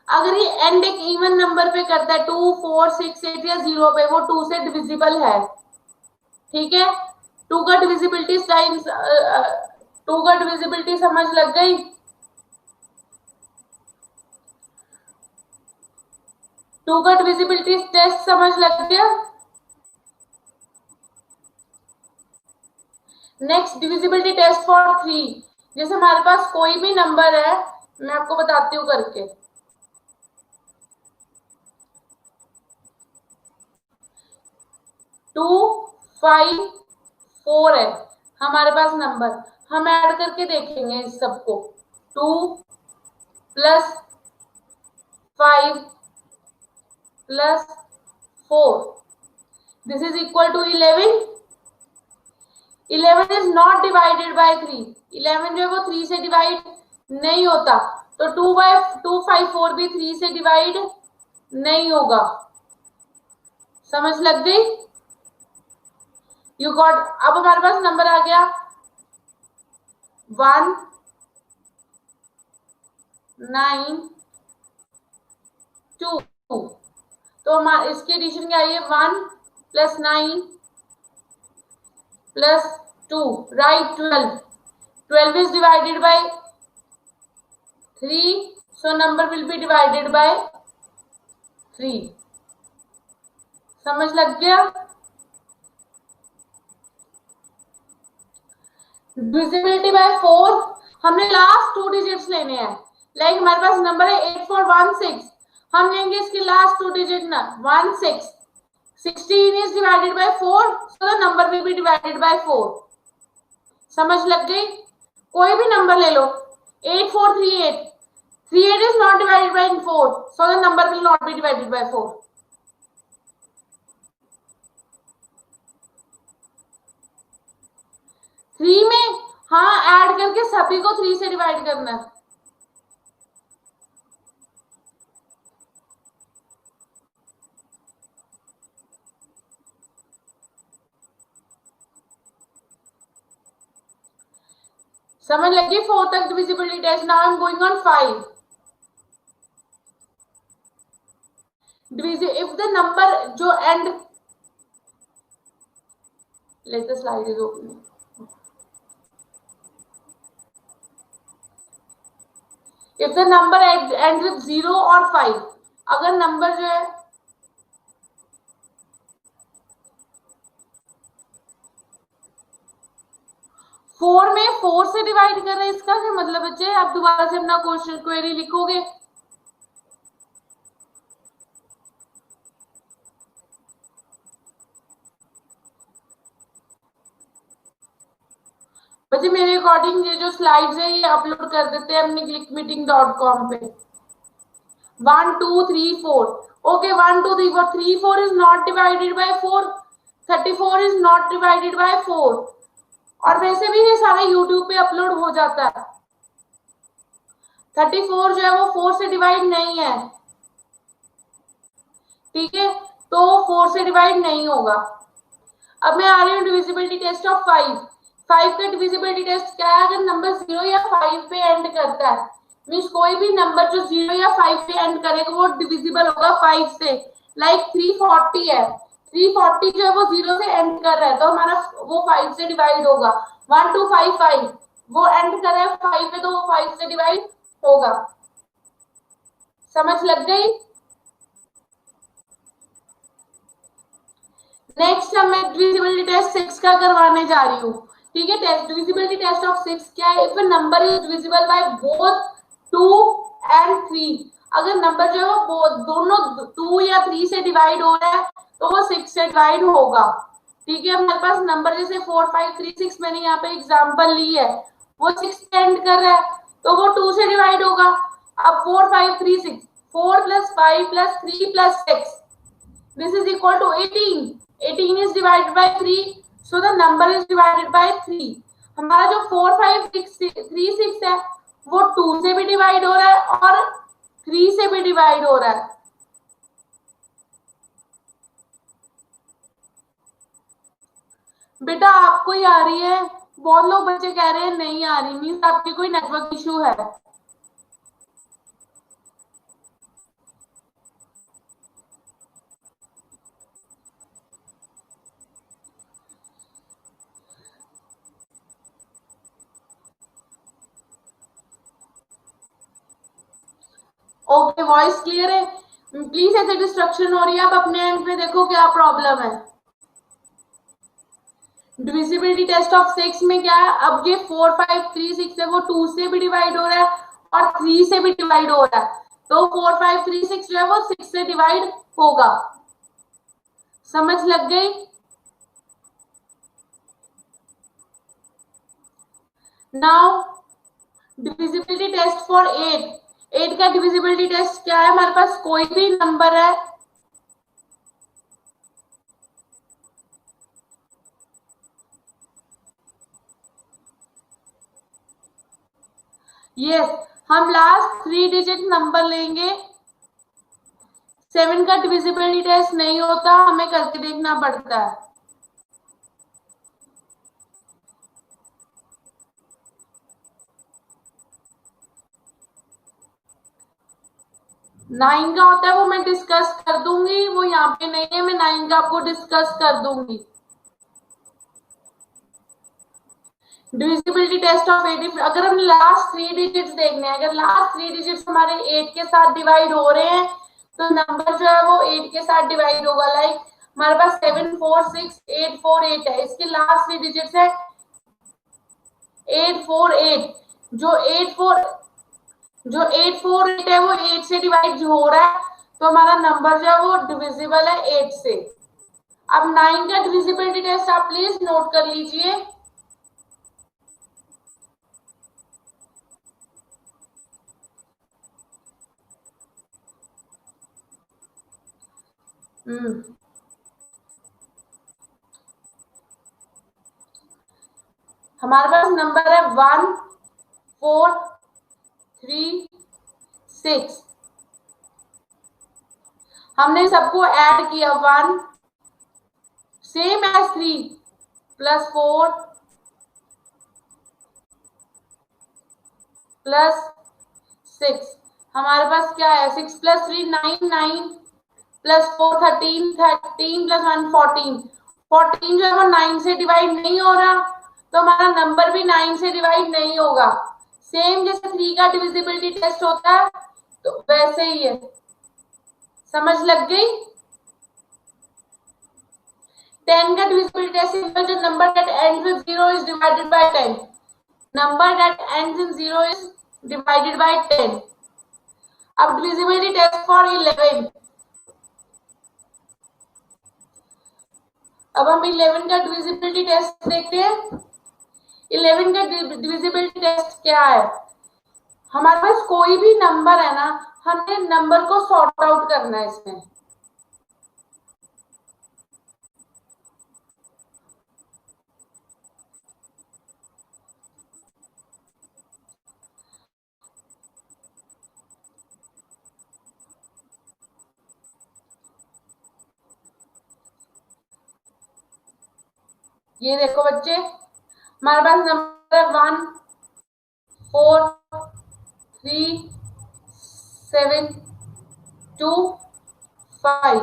अगर ये एंड एक इवन नंबर पे करता है 2 4 6 8 या 0 पे, वो 2 से डिविजिबल है। ठीक है, 2 का डिविजिबिलिटी टाइम्स 2 का डिविजिबिलिटी समझ लग गई? टू का डिविजिबिलिटी टेस्ट समझ लग गया? नेक्स्ट डिविजिबिलिटी टेस्ट फॉर 3, जैसे हमारे पास कोई भी नंबर है, मैं आपको बताती हूँ करके। 2 5 4 है हमारे पास नंबर, हम ऐड करके देखेंगे इस सबको। 2 plus 5 plus 4, this is equal to 11। 11 is not divided by 3, 11 जो है वो 3 से डिवाइड नहीं होता, तो 2 5 4 भी 3 से डिवाइड नहीं होगा। समझ लग गई? You got. अब हमारे पास नंबर आ गया 1 9 2। तो हमारे इसकी एडिशन क्या है? 1 + 9 + 2, right? 12। 12 is divided by 3, so number will be divided by 3। समझ लग गया? डिविजिबिलिटी बाय 4, हमने लास्ट 2 डिजिट्स लेने हैं। लाइक हमारे पास नंबर है 8416, हम लेंगे इसके लास्ट 2 डिजिट ना 16। 16 is divided by 4, so the number will be divided by 4। समझ लग गई? कोई भी नंबर ले लो। 8438, 38 is not divided by 4, so the number will not be divided by 4। 3 में हाँ ऐड करके सभी को 3 से डिवाइड करना है। समझ लगी? 4 तक divisibility test. Now I am going on 5। If the number जो end, let the slide is open. If the number end with 0 और 5, अगर नंबर जो है 4 में 4 से डिवाइड कर रहे हैं, इसका क्या मतलब बच्चे? आप दोबारा से अपना क्वेश्चन क्वेरी लिखोगे। बच्चे मेरे अकॉर्डिंग ये जो स्लाइड्स है ये अपलोड कर देते हैं अपनी clickmeeting.com पे। 1 2 3 4, okay 1 2 3 4, 3 4 is not divided by 4, 34 is not divided by 4। और वैसे भी ये सारा यूट्यूब पे अपलोड हो जाता है। 34 जो है वो 4 से डिवाइड नहीं है, ठीक है? तो 4 से डिवाइड नहीं होगा। अब मैं आ रही हूँ डिविजिबिलिटी टेस्ट ऑफ 5। 5 का डिविजिबिलिटी टेस्ट क्या है? अगर नंबर 0 या 5 पे एंड करता है, मीन्स कोई भी नंबर जो 0 या 5 पे एंड करेगा वो डिविजिबल होगा 5 से। लाइक 340 है, 340 जो है वो 0 से एंड कर रहा है, तो हमारा वो 5 से डिवाइड होगा। 1255 वो एंड कर रहा है 5 पे, तो वो 5 से डिवाइड होगा। समझ लग गई? नेक्स्ट अब मैं डिविजिबिलिटी टेस्ट 6 का करवाने जा रही हूँ, ठीक है? टेस्ट डिविजिबिलिटी टेस्ट ऑफ 6 क्या है? If number is divisible by both 2 and 3, अगर नंबर जो है वो दोनों 2 या 3 से डिवाइड हो रहा है तो वो 6 से डिवाइड होगा, ठीक है? हमारे पास नंबर जैसे 4 5 3 6 मैंने यहाँ पे एग्जांपल ली है, वो 6 से एंड कर रहा है तो वो 2 से डिवाइड होगा। अब 4 5 3 6, 4 + 5 + 3 + 6, this is equal to 18। 18 is divided by 3, so the number is divided by 3। हमारा जो 4 5 6 3 6 है वो 2 से भी डिवाइड हो रहा है और 3 से भी डिवाइड हो रहा है। बेटा आपको ही आ रही है, बहुत लोग बच्चे कह रहे हैं नहीं आ रही, मीन्स आपकी कोई नेटवर्क इशू है। ओके वॉइस क्लियर है? प्लीज ऐसे डिस्ट्रक्शन हो रही है, आप अपने एंड पे देखो क्या प्रॉब्लम है। डिविजिबिलिटी टेस्ट ऑफ 6 में क्या है? अब ये 4 5 3 6 है वो 2 से भी डिवाइड हो रहा है और 3 से भी डिवाइड हो रहा है, तो 4 5 3 6 जो है वो 6 से डिवाइड होगा। समझ लग गई? Now divisibility test for 8। 8 का डिविजिबिलिटी टेस्ट क्या है? हमारे पास कोई भी नंबर है, यस हम लास्ट 3 डिजिट नंबर लेंगे 7 का डिविजिबिलिटी टेस्ट नहीं होता, हमें करके देखना पड़ता है। 9 का होता है, वो मैं डिस्कस कर दूंगी, वो यहाँ पे नहीं है, मैं 9 का आपको डिस्कस कर दूंगी। डिविजिबिलिटी टेस्ट ऑफ 8, अगर हम लास्ट 3 डिजिट्स देखने हैं, अगर लास्ट 3 डिजिट्स हमारे 8 के साथ डिवाइड हो रहे हैं तो नंबर जो है वो 8 के साथ डिवाइड होगा। लाइक हमारे पास 746 848 है, इसके लास्ट 3 डिजिट्स है 848। जो 848 है वो 8 से डिवाइड हो रहा है, तो हमारा नंबर जो है वो डिविजिबल है 8 से। अब 9 का डिविजिबिलिटी टेस्ट आप प्लीज नोट कर लीजिए। हमारे पास नंबर है 1 4 3 6। हमने सबको ऐड किया 1 सेम एज 3 प्लस 4 प्लस 6। हमारे पास क्या है 6 प्लस 3 9 9 प्लस 4 13 13 प्लस 1 14। 14 जो है वो 9 से डिवाइड नहीं हो रहा, तो हमारा नंबर भी 9 से डिवाइड नहीं होगा। सेम जैसे 3 का डिविजिबिलिटी टेस्ट होता है तो वैसे ही है। समझ लग गई? 10 का डिविजिबिलिटी टेस्ट सिंपल, जो number that ends with 0 is divided by 10। Number that ends in 0 is divided by 10। अब डिविजिबिलिटी टेस्ट फॉर 11। अब हम 11 का डिविजिबिलिटी टेस्ट देखते हैं। 11 का डिविजिबिलिटी टेस्ट क्या है? हमारे पास कोई भी नंबर है ना, हमने नंबर को सॉर्ट आउट करना है इसमें। ये देखो बच्चे, हमारे पास नंबर है 1 4 3 7 2 5।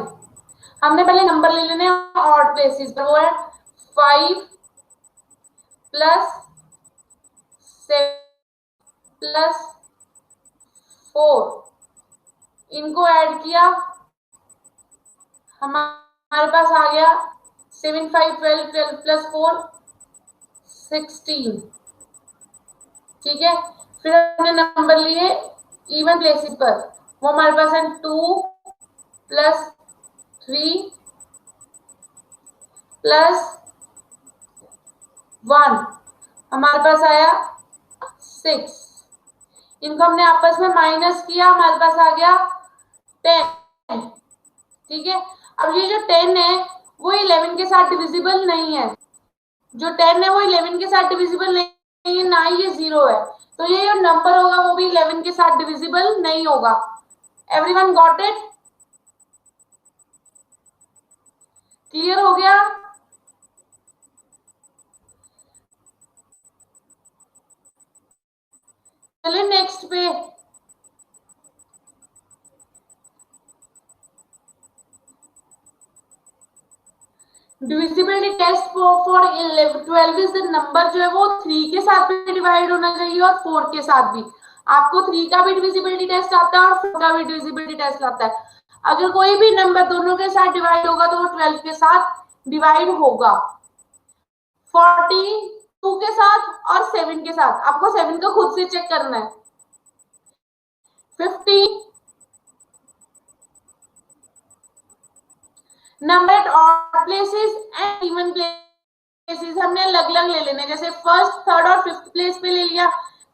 हमने पहले नंबर ले लेने ऑड प्लेसेस पर, वो है 5 प्लस 7 प्लस 4। इनको ऐड किया, हमारे पास आ गया 7 5 12 12 प्लस 4 16। ठीक है, फिर हमने नंबर लिए इवन प्लेसेस पर, वो हमारे पास है 2 प्लस 3 प्लस 1। हमारे पास आया 6। इनको हमने आपस में माइनस किया, हमारे पास आ गया 10। ठीक है, अब ये जो 10 है वो 11 के साथ डिविजिबल नहीं है। जो 10 है वो 11 के साथ डिविजिबल नहीं है, ना ही ये 0 है, तो ये जो नंबर होगा वो भी 11 के साथ डिविजिबल नहीं होगा। Everyone got it? क्लियर हो गया? चलिए नेक्स्ट पे। Divisibility test for 12 is the number जो है वो 3 के साथ भी डिवाइड होना चाहिए और 4 के साथ भी। आपको 3 का भी डिविजिबिलिटी टेस्ट आता है और 4 का भी डिविजिबिलिटी टेस्ट आता है। अगर कोई भी नंबर दोनों के साथ डिवाइड होगा तो वो 12 के साथ डिवाइड होगा। 14 2 के साथ और 7 के साथ, आपको 7 का खुद से चेक करना है। 15 number at odd places and even places हमने अलग अलग ले लेने, जैसे फर्स्ट थर्ड और फिफ्थ प्लेस पे ले लिया,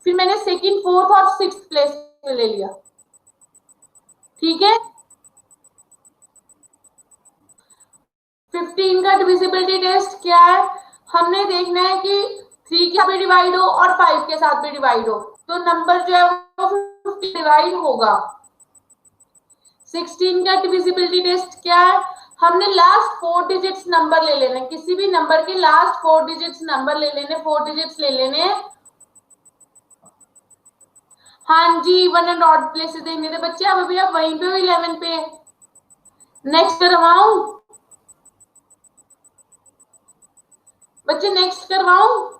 फिर मैंने सेकंड फोर्थ और सिक्स्थ प्लेस पे ले लिया। ठीक है, 15 का डिविजिबिलिटी टेस्ट क्या है? हमने देखना है कि 3 के साथ भी डिवाइड हो और 5 के साथ भी डिवाइड हो, तो नंबर जो है वो 50 डिवाइड होगा। 16 का डिविजिबिलिटी टेस्ट क्या है? हमने लास्ट 4 डिजिट्स नंबर ले लेने, किसी भी नंबर के लास्ट 4 डिजिट्स नंबर ले लेने, 4 डिजिट्स ले लेने। हाँ जी, इवन एंड ऑड प्लेसेस देंगे थे बच्चे। अब अभी आप वहीं पे हो 11 पे। नेक्स्ट करवाऊं बच्चे, नेक्स्ट करवाऊं?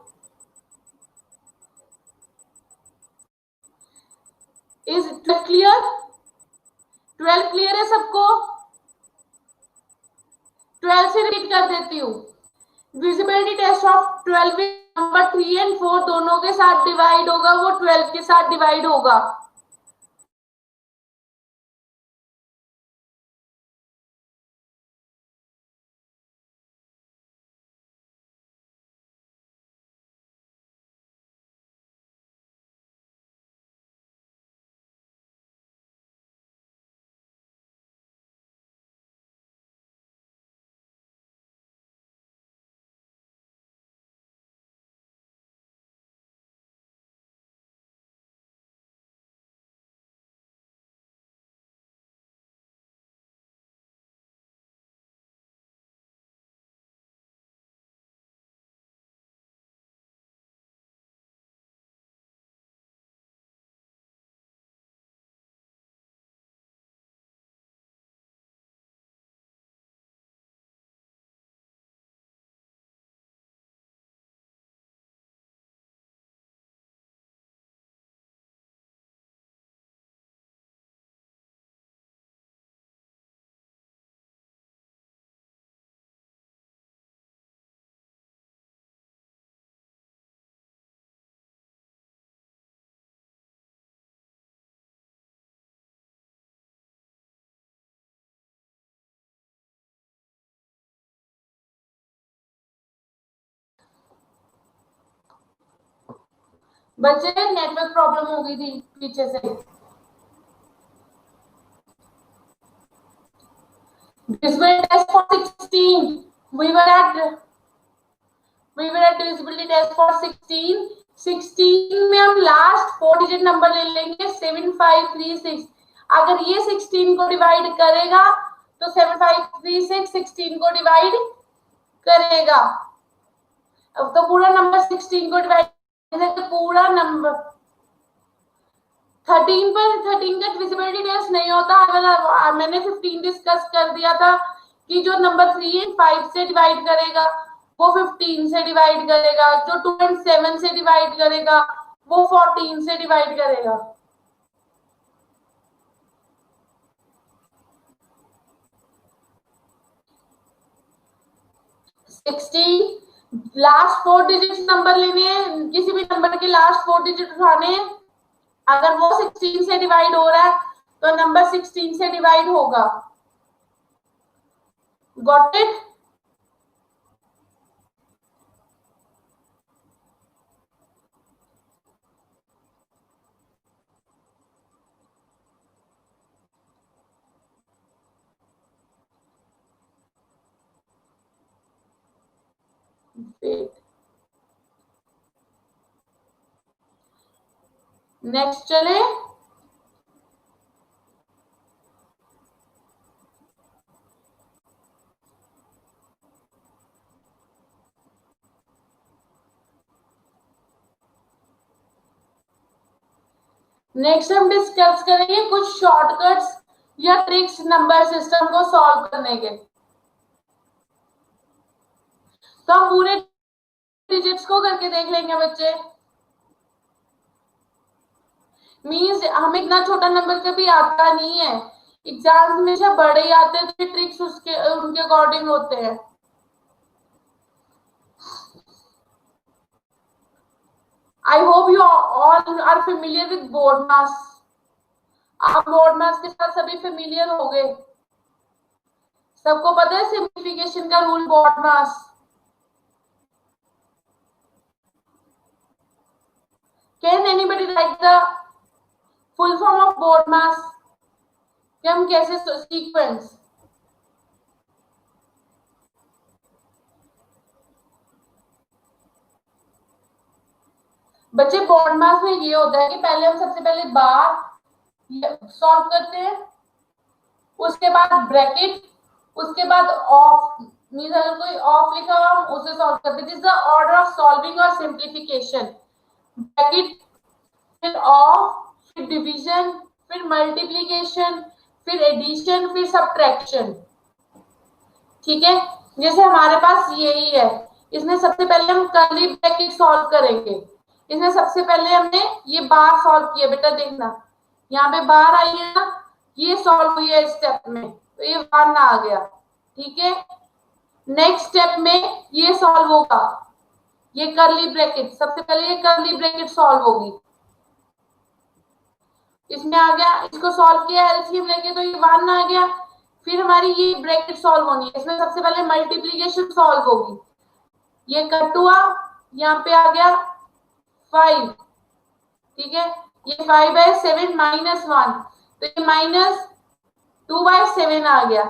Is 12 clear? 12 क्लियर है सबको? 12 से रिपीट कर देती हूँ। Divisibility test of 12 number 3 and 4 दोनों के साथ डिवाइड होगा, वो 12 के साथ डिवाइड होगा। बच्चे नेटवर्क प्रॉब्लम हो गई थी पीछे से। Visibility test for 16. We were at visibility test for 16. 16 में हम लास्ट 4 डिजिट नंबर ले लेंगे 7536। अगर ये 16 को डिवाइड करेगा तो 7536 16 को डिवाइड करेगा। अब तो पूरा नंबर 16 को डिवाइड करेगा तो पूरा नंबर 13 पर 13 का विजिबिलिटी टेस्ट नहीं होता। अगर मैंने 15 डिस्कस कर दिया था कि जो नंबर 3 एंड 5 से डिवाइड करेगा वो 15 से डिवाइड करेगा, जो 2 एंड 7 से डिवाइड करेगा वो 14 से डिवाइड करेगा। लास्ट 4 डिजिट नंबर लेने हैं, किसी भी नंबर के लास्ट 4 डिजिट उठाने हैं। अगर वो 16 से डिवाइड हो रहा है तो नंबर 16 से डिवाइड होगा। Got it? नेक्स्ट चले। नेक्स्ट हम डिस्कस करेंगे कुछ शॉर्टकट्स या ट्रिक्स नंबर सिस्टम को सॉल्व करने के। तो हम पूरे डिजिट्स को करके देख लेंगे बच्चे। मींस हमें इतना छोटा नंबर कभी आता नहीं है, एग्जाम हमेशा बड़े ही आते हैं, तो ट्रिक्स उसके उनके अकॉर्डिंग होते हैं। I hope you all are familiar with BODMAS. आप बोर्ड मास के साथ सभी फेमिलियर हो गए? सबको पता है सिंप्लीफिकेशन का rule BODMAS? Can anybody write the full form of BODMAS? कि हम कैसे सीक्वेंस? बच्चे बोर्ड मास में ये होता है कि पहले हम सबसे पहले बार सॉल्व करते हैं, उसके बाद ब्रैकेट, उसके बाद ऑफ, मीन अगर कोई ऑफ लिखा हुआ हम उसे सॉल्व करते हैं। This is the order of solving और सिंप्लीफिकेशन। ब्रैकेट, फिर ऑफ, फिर डिवीजन, फिर मल्टीप्लीकेशन, फिर एडिशन, फिर सब्ट्रैक्शन। ठीक है, जैसे हमारे पास यही है, इसमें सबसे पहले हम कर्ली ब्रैकेट सॉल्व करेंगे। इसमें सबसे पहले हमने ये बार सॉल्व किया, बेटा देखना यहाँ पे बार आई है ना, ये सॉल्व हुई है स्टेप में, तो ये 1 आ गया। ठीक है, नेक्स्ट स्टेप में ये सॉल्व होगा, ये कर्ली ब्रैकेट, सबसे पहले ये कर्ली ब्रैकेट सॉल्व होगी, इसमें आ गया, इसको सॉल्व किया एलसीएम लेके तो ये 1 आ गया। फिर हमारी ये ब्रैकेट सॉल्व होनी है, इसमें सबसे पहले मल्टीप्लीकेशन सॉल्व होगी, ये कट हुआ, यहाँ पे आ गया 5। ठीक है, ये 5/7 -1, तो ये -2/7 आ गया।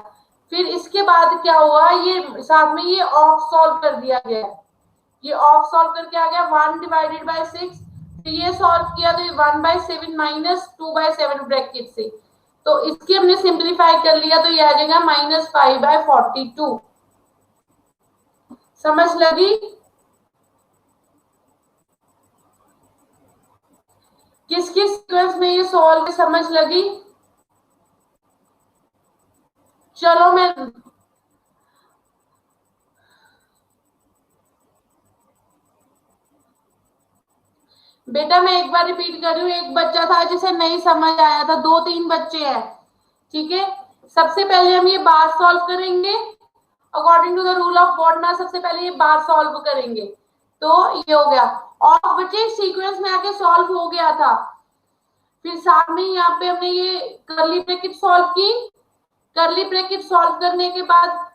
फिर इसके बाद क्या हुआ, ये साथ में ये ऑफ सॉल्व कर दिया गया, ये ऑफ सॉल्व करके आ गया 1/6। तो ये सॉल्व किया तो ये 1/7 -2/7 ब्रैकेट से, तो इसकी हमने सिंप्लीफाई कर लिया, तो ये आ जाएगा -5/42। समझ लगी? किस किस सीक्वेंस में ये सॉल्व समझ लगी? चलो मैं बेटा मैं एक बार रिपीट कर रही हूँ, एक बच्चा था जिसे नहीं समझ आया था, 2-3 बच्चे हैं। ठीक है, सबसे पहले हम ये बार सॉल्व करेंगे according to the rule of BODMAS, सबसे पहले ये बार सॉल्व करेंगे, तो ये हो गया। और बच्चे सीक्वेंस में आके सॉल्व हो गया था, फिर साथ में यहाँ पे हमने ये कर्ली ब्रैकेट सॉल्व की, कर्ली ब्रैकेट सॉल्व करने के बाद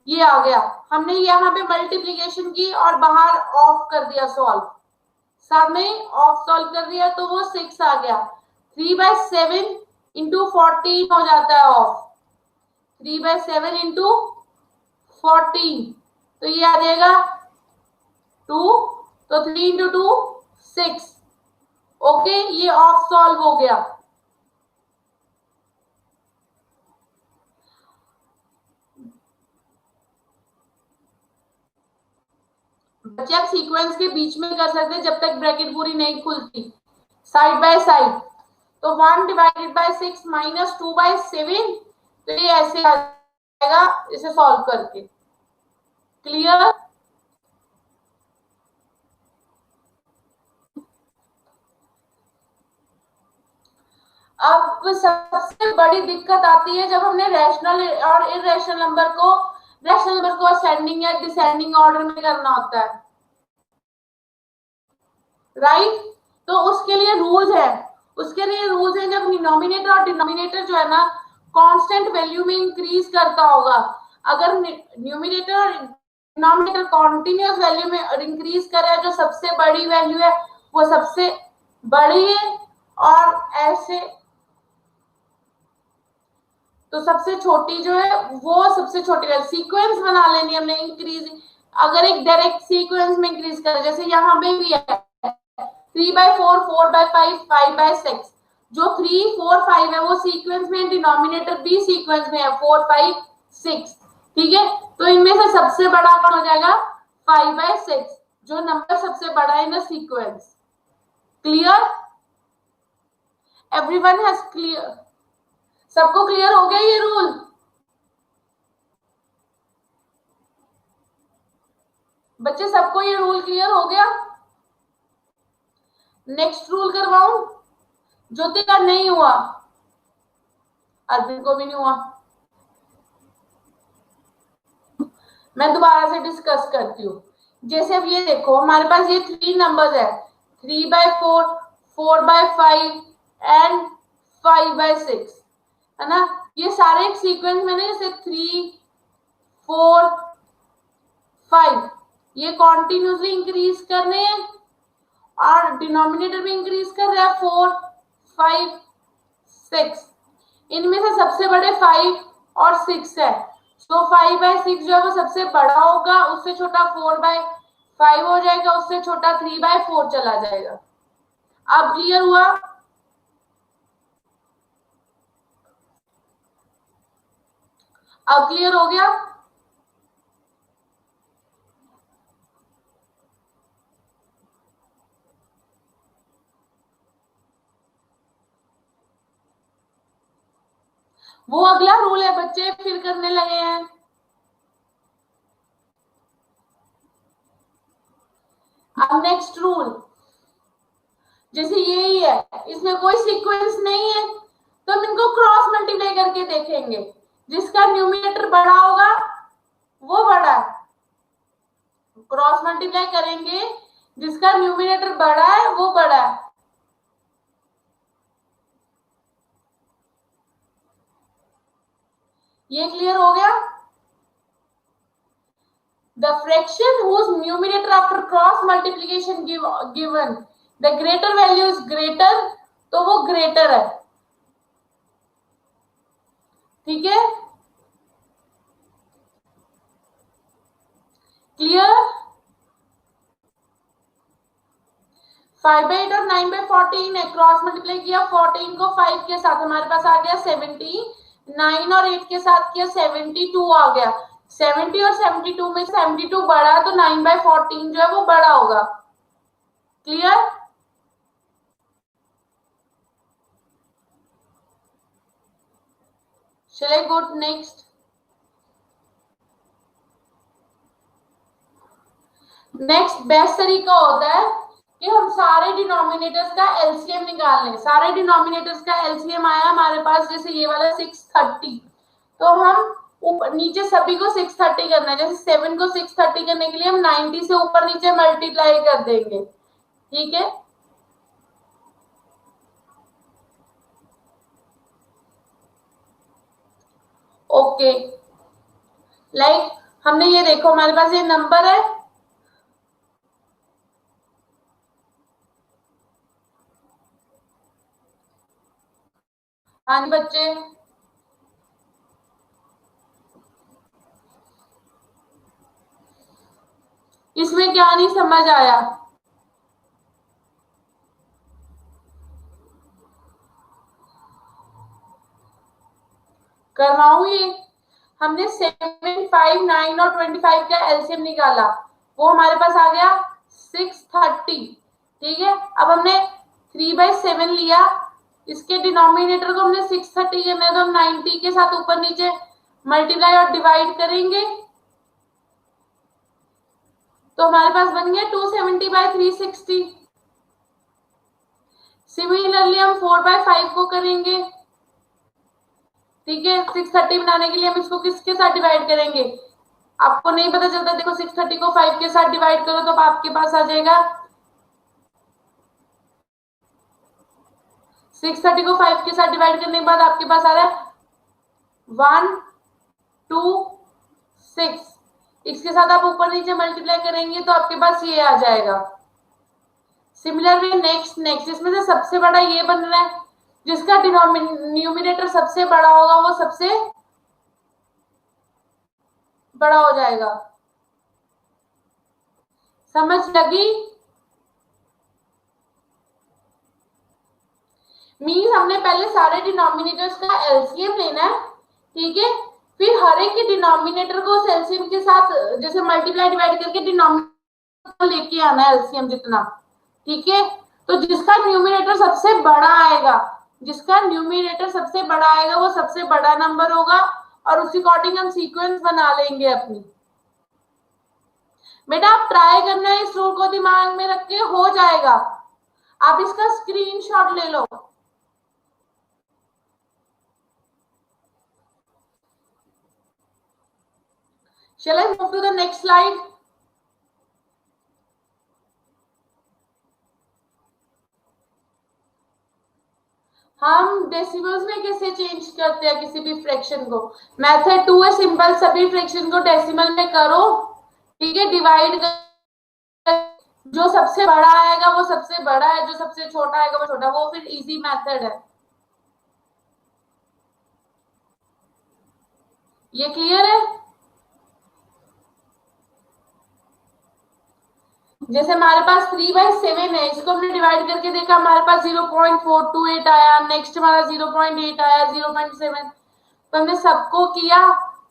ये आ गया, हमने यहाँ पे मल्टीप्लीकेशन की और बाहर ऑफ कर दिया सॉल्व, साथ में ऑफ सॉल्व कर दिया तो वो 6 आ गया। 3/7 इंटू 14 हो जाता है ऑफ, 3/7 इंटू 14, तो ये आ जाएगा 2, तो 3 इंटू 2 6। ओके, ये ऑफ सॉल्व हो गया। बच्चे आप सीक्वेंस के बीच में कर सकते हैं जब तक ब्रैकेट पूरी नहीं खुलती, साइड बाय साइड। तो 1/6 -2/7, तो ये ऐसे आ जाएगा इसे सॉल्व करके। क्लियर? अब सबसे बड़ी दिक्कत आती है जब हमने रैशनल और इरेशनल नंबर को असेंडिंग या डिसेंडिंग ऑर्डर में करना होता है, राइट? तो उसके लिए रूल्स है, जब डिनोमिनेटर और डिनोमिनेटर जो है ना कांस्टेंट वैल्यू में इंक्रीज करता होगा, अगर न्यूमिनेटर और डिनोमिनेटर कॉन्टिन्यूस वैल्यू में इंक्रीज कर रहा है, जो सबसे बड़ी वैल्यू है वो सबसे बड़ी है, और ऐसे तो सबसे छोटी जो है वो सबसे छोटी है। सीक्वेंस बना लेनी हमने इंक्रीज, अगर एक डायरेक्ट सीक्वेंस में इंक्रीज करे, जैसे यहाँ पे भी है 3/4, 4/5, 5/6, जो 3, 4, 5 है वो सीक्वेंस में, डिनोमिनेटर भी सीक्वेंस में है 4, 5, 6। ठीक है, तो इनमें से सबसे बड़ा कौन हो जाएगा? 5/6, जो नंबर सबसे बड़ा है in the sequence. Clear? Everyone has clear? सबको क्लियर हो गया ये रूल? बच्चे सबको ये रूल क्लियर हो गया? Next rule करवाऊं? ज्योति का नहीं हुआ, अरविंद को भी नहीं हुआ, मैं दोबारा से डिस्कस करती हूँ। जैसे अब ये देखो, हमारे पास ये 3 नंबर्स है, 3/4, 4/5 एंड 5/6, है ना? ये सारे एक सीक्वेंस में, जैसे 3, 4, 5, ये कॉन्टिन्यूसली इंक्रीज कर रहे हैं, और डिनोमिनेटर भी इंक्रीज कर रहा है 4, 5, 6। इनमें से सबसे बड़े 5 और 6 है, तो 5/6 जो है वो सबसे बड़ा होगा, उससे छोटा 4/5 हो जाएगा, उससे छोटा 3/4 चला जाएगा। अब क्लियर हुआ? अब क्लियर हो गया? वो अगला रूल है बच्चे, फिर करने लगे हैं। अब नेक्स्ट रूल, जैसे यही है, इसमें कोई सीक्वेंस नहीं है, तो हम इनको क्रॉस मल्टीप्लाई करके देखेंगे। जिसका न्यूमिनेटर बड़ा होगा वो बड़ा है, क्रॉस मल्टीप्लाई करेंगे, जिसका न्यूमिनेटर बड़ा है वो बड़ा है। ये क्लियर हो गया? The fraction whose numerator after cross multiplication given the greater value is greater, तो वो greater है, ठीक है? क्लियर? 5/8 और 9/14 है, क्रॉस मल्टीप्लाई किया 14 को 5 के साथ, हमारे पास आ गया 70, 9 और 8 के साथ किया 72 आ गया। 70 और 72 में 72 बड़ा है, तो 9/14 जो है वो बड़ा होगा। Clear? Shall I go to next? Next best तरीका होता है कि हम सारे डिनोमिनेटर्स का एलसीएम निकाल लें। सारे डिनोमिनेटर्स का एलसीएम आया हमारे पास, जैसे ये वाला 630, तो हम ऊपर नीचे सभी को 630 करना है। जैसे 7 को 630 करने के लिए हम 90 से ऊपर नीचे मल्टीप्लाई कर देंगे, ठीक है? ओके, लाइक हमने ये देखो, हमारे पास ये नंबर है, हाँ बच्चे, इसमें क्या नहीं समझ आया? करवाऊं ये? हमने 7, 5, 9 और 25 का एलसीएम निकाला, वो हमारे पास आ गया 630, ठीक है? अब हमने 3/7 लिया, इसके डिनोमिनेटर को हमने 630 करना है, तो हम 90 के साथ ऊपर नीचे मल्टीप्लाई और डिवाइड करेंगे, तो हमारे पास बन गया 270/360। सिमिलरली हम 4/5 को करेंगे, ठीक है? 630 बनाने के लिए हम इसको किसके साथ डिवाइड करेंगे? आपको नहीं पता चलता, देखो 630 को 5 के साथ डिवाइड करो तो आपके पास आ जाएगा, 630 को 5 के साथ डिवाइड करने के बाद आपके पास आ रहा है 126। इसके साथ आप ऊपर नीचे मल्टीप्लाई करेंगे तो आपके पास ये आ जाएगा। सिमिलरली नेक्स्ट इसमें से सबसे बड़ा ये बन रहा है, जिसका न्यूमिनेटर सबसे बड़ा होगा वो सबसे बड़ा हो जाएगा। समझ लगी? मीन्स हमने पहले सारे डिनोमिनेटर्स का एलसीएम लेना है, ठीक है? फिर हर एक के डिनोमिनेटर को उस एलसीएम के साथ जैसे मल्टीप्लाई डिवाइड करके डिनोमिनेटर लेके आना है एलसीएम जितना, ठीक है? तो जिसका न्यूमिनेटर सबसे बड़ा आएगा, जिसका न्यूमिनेटर सबसे बड़ा आएगा वो सबसे बड़ा नंबर होगा, और उसी अकॉर्डिंग हम सीक्वेंस बना लेंगे अपनी। बेटा आप ट्राई करना है, इस रूल को दिमाग में रख के हो जाएगा। आप इसका स्क्रीनशॉट ले लो। Shall I move to the next slide? हम डेसिमल्स में कैसे चेंज करते हैं किसी भी फ्रैक्शन को? मेथड 2 है सिंपल, सभी फ्रैक्शन को डेसिमल में करो, ठीक है? डिवाइड कर, जो सबसे बड़ा आएगा वो सबसे बड़ा है, जो सबसे छोटा आएगा वो छोटा, वो फिर इजी मेथड है। ये क्लियर है? जैसे हमारे पास 3/7 है, इसको हमने डिवाइड करके देखा, हमारे पास 0.428 आया, नेक्स्ट हमारा 0.8 आया, 0.7, तो हमने सबको किया,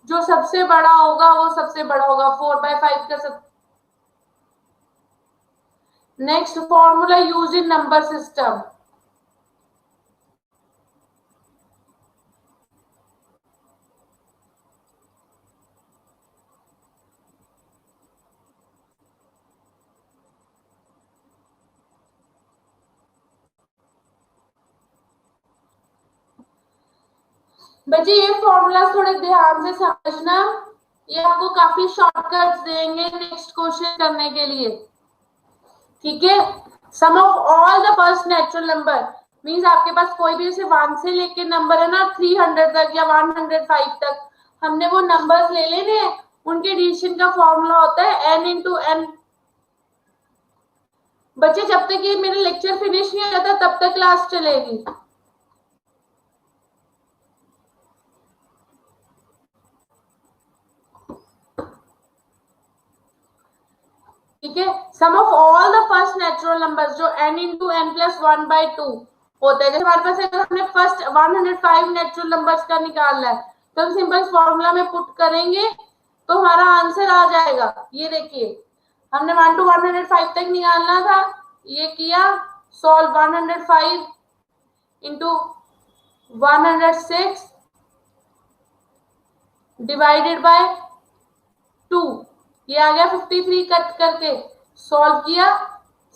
जो सबसे बड़ा होगा वो सबसे बड़ा होगा, 4/5 का सब। Next formula use in number system. बच्चे ये फॉर्मूला थोड़े ध्यान से समझना, ये आपको काफी शॉर्टकट्स देंगे नेक्स्ट क्वेश्चन करने के लिए, ठीक है। Sum of all the first natural number means आपके पास कोई भी जैसे 1 से लेके नंबर है ना 300 तक या 105 तक, हमने वो नंबर्स ले लेने हैं, उनके डिवीजन का फॉर्मूला होता है n इंटू एन। बच्चे जब तक ये मेरा लेक्चर फिनिश नहीं हो जाता तब तक क्लास चलेगी। ठीक है, sum of all the first natural numbers जो n इंटू एन प्लस 1/2 होता है। जैसे हमारे पास अगर हमने फर्स्ट 105 नेचुरल नंबर्स का निकालना है तो हम सिंपल फॉर्मूला में पुट करेंगे तो हमारा आंसर आ जाएगा। ये देखिए हमने 1 to 105 तक निकालना था, ये किया सॉल्व 105 इंटू 106 डिवाइडेड बाय 2, ये आ गया 53, कट करके सॉल्व किया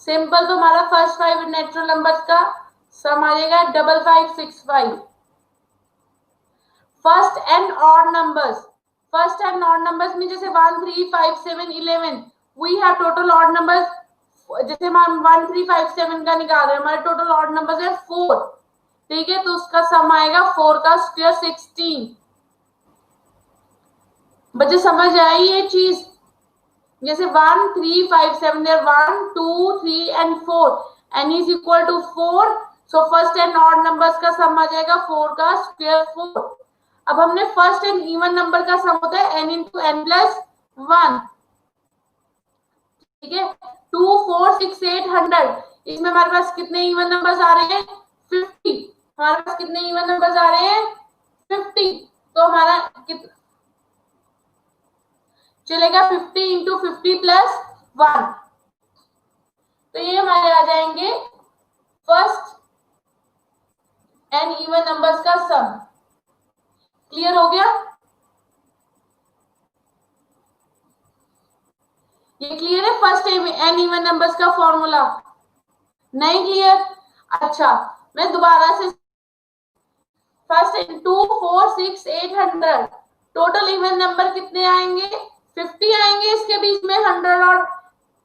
सिंपल तो हमारा फर्स्ट 5 नेचुरल नंबर्स का सम आ जाएगा 5565। First and odd numbers, first and odd numbers में जैसे 1 3 5 7 11 we have total odd numbers, जैसे हम 1 3 5 7 का निकाल रहे हैं, हमारे टोटल ऑड नंबर्स है 4, ठीक है, तो उसका सम आएगा 4 का स्क्वायर 16। बच्चे समझ आई ये चीज? जैसे 1 3 5 7 there 1 2 3 and 4, n is equal to 4, so first and odd numbers का सम आ जाएगा 4 का स्क्वायर 4। अब हमने फर्स्ट एंड इवन नंबर का सम होता है n इंटू एन प्लस 1, ठीक है। 2 4 6 8 100, इसमें हमारे पास कितने इवन नंबर्स आ रहे हैं 50, हमारे पास कितने इवन नंबर्स आ रहे हैं 50, तो हमारा कितना चलेगा 50 इंटू 50 प्लस 1, तो ये हमारे आ जाएंगे फर्स्ट एन इवन नंबर्स का सम। क्लियर हो गया? ये क्लियर है फर्स्ट एन इवन नंबर्स का फॉर्मूला? नहीं क्लियर? अच्छा मैं दोबारा से, फर्स्ट 2 4 6 800 टोटल इवन नंबर कितने आएंगे 50 आएंगे, इसके बीच में 100 और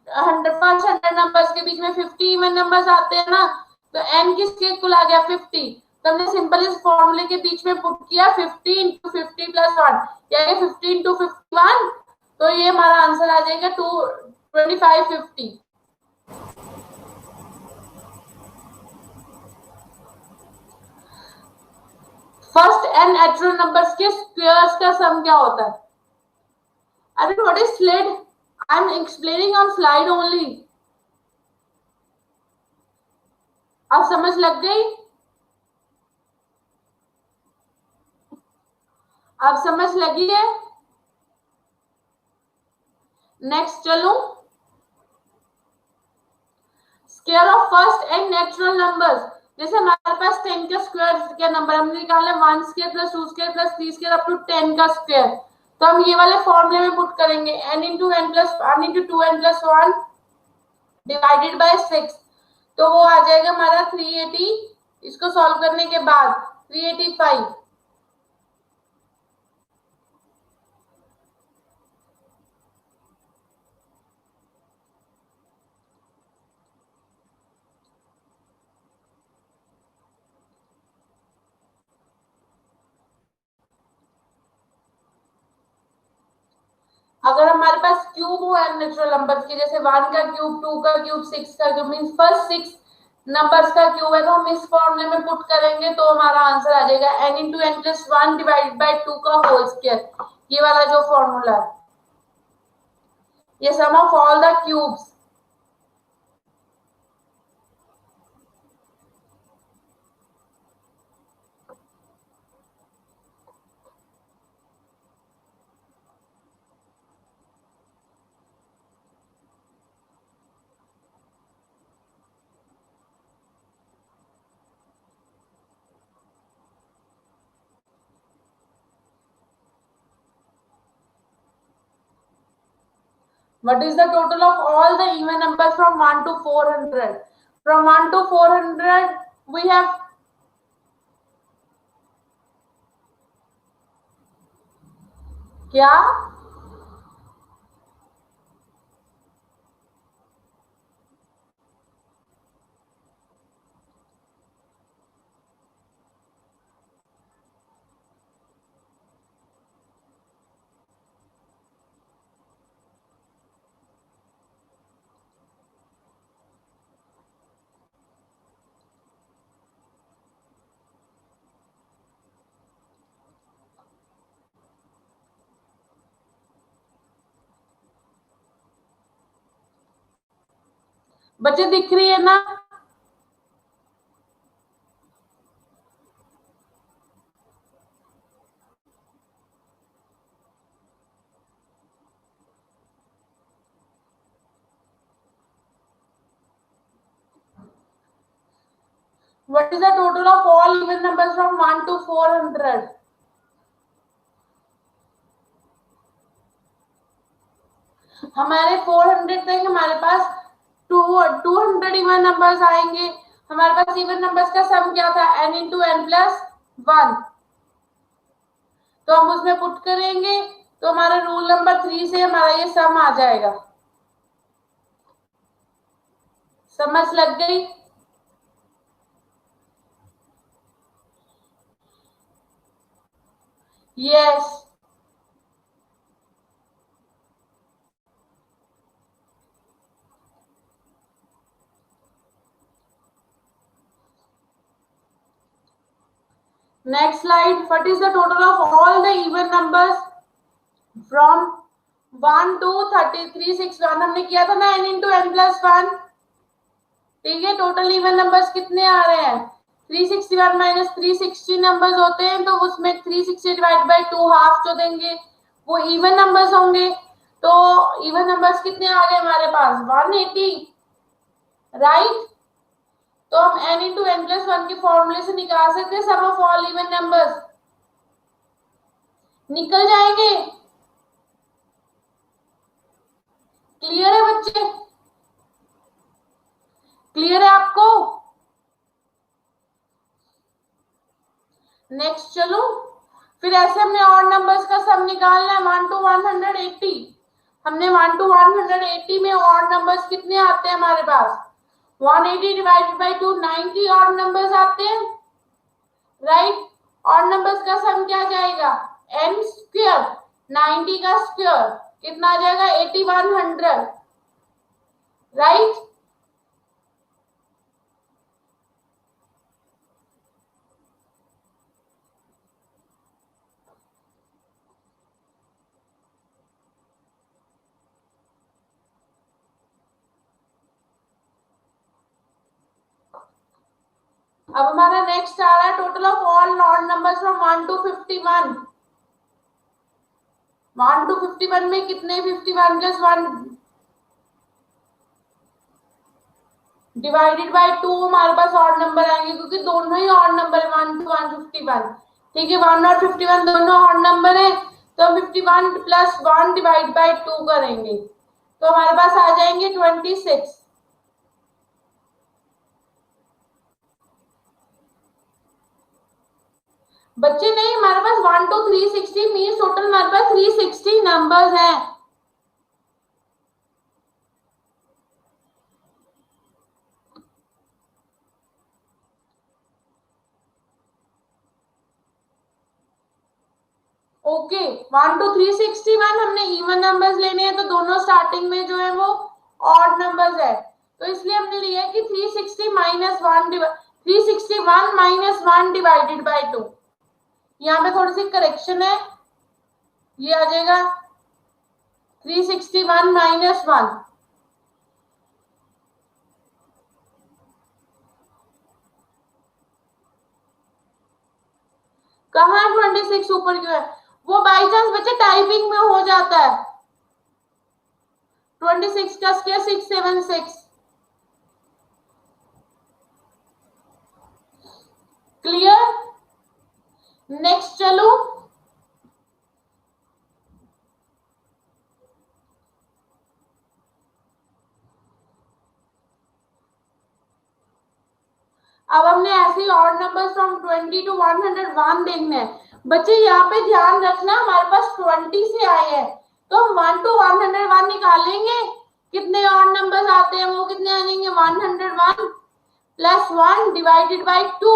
100 फर्स्ट 100 नंबर्स के बीच में 50 इवन नंबर्स आते हैं ना, तो n किसके इक्वल आ गया 50, तो हमने सिंपल इस फॉर्मूले के बीच में पुट किया 50 इंटू 50 प्लस 1, यानी 50 इंटू 51, तो ये हमारा आंसर आ जाएगा 2550। फर्स्ट एन नेचुरल नंबर्स के स्क्वायर्स का सम क्या होता है? अरे what is slide, I am explaining on slide only. अब समझ लग गई? अब समझ लगी है? नेक्स्ट चलो, square of first and natural numbers. जैसे हमारे पास 10 का स्क्वायर क्या नंबर हमने निकालना है 1 square plus 2 square plus 3 square up to 10 का स्क्वायर, तो हम ये वाले फॉर्मूले में पुट करेंगे n into n plus 1 into 2n plus 1 divided by 6, तो वो आ जाएगा हमारा 380, इसको सॉल्व करने के बाद 385। अगर हमारे पास क्यूब हो नेचुरल नंबर्स के, जैसे 1 का क्यूब 2 का क्यूब 6 का क्यूब मींस फर्स्ट 6 नंबर्स का क्यूब है, तो हम इस फॉर्मूले में पुट करेंगे तो हमारा आंसर आ जाएगा n into n plus 1 divided by 2 का होल स्क्वायर, ये वाला जो फॉर्मूला है, ये sum of all the cubes. What is the total of all the even numbers from 1 to 400? From 1 to 400 we have क्या? बच्चे दिख रही है ना? What is the total of all even numbers from 1 to 400? हमारे 400 तक हमारे पास 200 इवन नंबर्स आएंगे. हमारे पास इवन नंबर्स का सम क्या था? n into n plus 1. तो हम उसमें पुट करेंगे तो हमारा रूल नंबर 3 से हमारा ये सम आ जाएगा. समझ लग गई? Yes. Next slide. What is the total of all the even numbers from 1 to 361? हमने किया था ना n इंटू एन प्लस 1. ठीक है. टोटल इवन नंबर्स कितने आ रहे हैं? 361 माइनस 360 नंबर्स होते हैं तो उसमें 360 डिवाइड बाय 2 हाफ जो देंगे वो इवन नंबर्स होंगे. तो इवन नंबर्स कितने आ गए हमारे पास? 180. राइट. तो हम n इंटू एन प्लस 1 के फॉर्मूले से निकाल सकते हैं सम ऑफ ऑल इवन नंबर्स. निकल जाएंगे. क्लियर है बच्चे? क्लियर है आपको? नेक्स्ट चलो. फिर ऐसे हमने और नंबर्स का सम निकालना है. 1 टू 180. हमने 1 टू 180 में और नंबर्स कितने आते हैं हमारे पास? 180 डिवाइडेड बाय 2 90 और नंबर्स आते हैं. राइट. और नंबर्स का सम क्या जाएगा? n square. 90 का स्क्वायर कितना आ जाएगा? 8100. राइट. अब हमारा नेक्स्ट आ रहा है total of all odd numbers from 1 to 51. 1 to 51 में कितने? 51 प्लस 1 डिवाइडेड बाय 2 हमारे पास ऑड नंबर आएंगे क्योंकि दोनों ही ऑड नंबर है 1 टू 151. ठीक है. 1 और 51 दोनों ऑड नंबर है तो हम 51 प्लस 1 डिवाइड बाय 2 करेंगे तो हमारे पास आ जाएंगे 26. बच्चे नहीं, हमारे पास 1 टू 360 मीन्स टोटल हमारे पास 360 नंबर्स हैं. ओके. 1 टू 361 हमने इवन नंबर्स लेने हैं तो दोनों स्टार्टिंग में जो है वो ऑड नंबर्स है तो इसलिए हमने लिया है कि 360 माइनस 1 361 माइनस 1 डिवाइडेड बाय 2. यहाँ पे थोड़ी सी करेक्शन है. ये आ जाएगा 361 माइनस 1. कहाँ 26 ऊपर क्यों है? वो बाई चांस बच्चे टाइपिंग में हो जाता है. 26 का स्क्वायर 676. क्लियर? नेक्स्ट चलो. ऑड नंबर्स फ्रॉम 20 टू 101 देखना है। बच्चे यहाँ पे ध्यान रखना, हमारे पास 20 से आए हैं तो हम 1 टू 101 निकालेंगे, कितने ऑड नंबर्स आते हैं वो कितने आएंगे, 101 plus 1 divided by 2,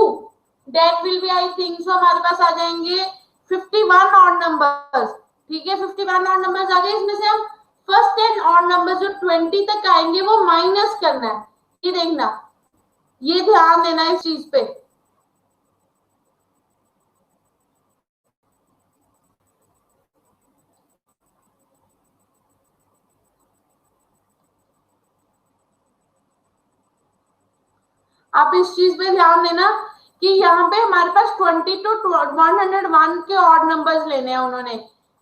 that will be I think so हमारे पास आ जाएंगे 51 ऑड नंबर्स। ठीक है, 51 ऑड नंबर्स आ गए। इसमें से हम फर्स्ट 10 ऑड नंबर्स जो 20 तक आएंगे वो माइनस करना है। ये देखना, ये ध्यान देना इस चीज पे। आप इस चीज पे ध्यान देना कि यहाँ पे हमारे पास 20 टू 101 के ऑड नंबर्स लेने हैं उन्होंने,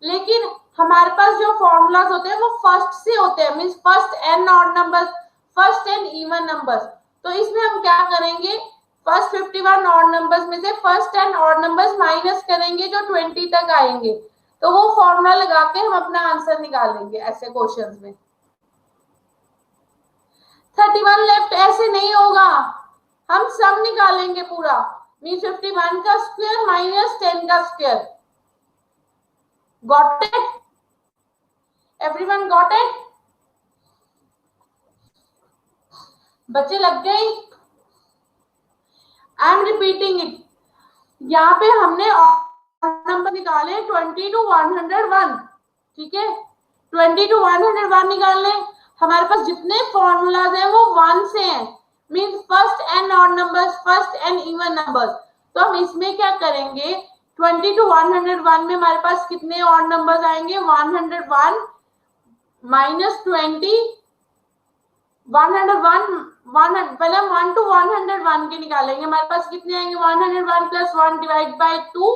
लेकिन हमारे पास जो फॉर्मूलाज होते हैं वो फर्स्ट से होते हैं, means first n odd numbers, first n even numbers. तो इसमें हम क्या करेंगे, फर्स्ट 51 ऑड नंबर्स में से first n odd numbers minus करेंगे जो 20 तक आएंगे, तो वो फॉर्मूला लगा के हम अपना आंसर निकालेंगे ऐसे क्वेश्चंस में। 31 लेफ्ट ऐसे नहीं होगा, हम सब निकालेंगे पूरा, मीन 51 का स्क्वायर माइनस 10 का square. Got it? Everyone got it? बच्चे लग गई? I am repeating it. यहाँ पे हमने नंबर निकाले 20 टू 101, ठीक है, 20 टू 101 निकालने। हमारे पास जितने फॉर्मूलाज हैं वो 1 से हैं, means first n odd numbers, first n even numbers. तो हम इसमें क्या करेंगे, 20 टू 101 में हमारे पास कितने ऑड नंबर्स आएंगे, 101 माइनस 20, 101 पहले हम 1 टू 101 के निकालेंगे, हमारे पास कितने आएंगे, 101 प्लस 1 डिवाइड बाई 2,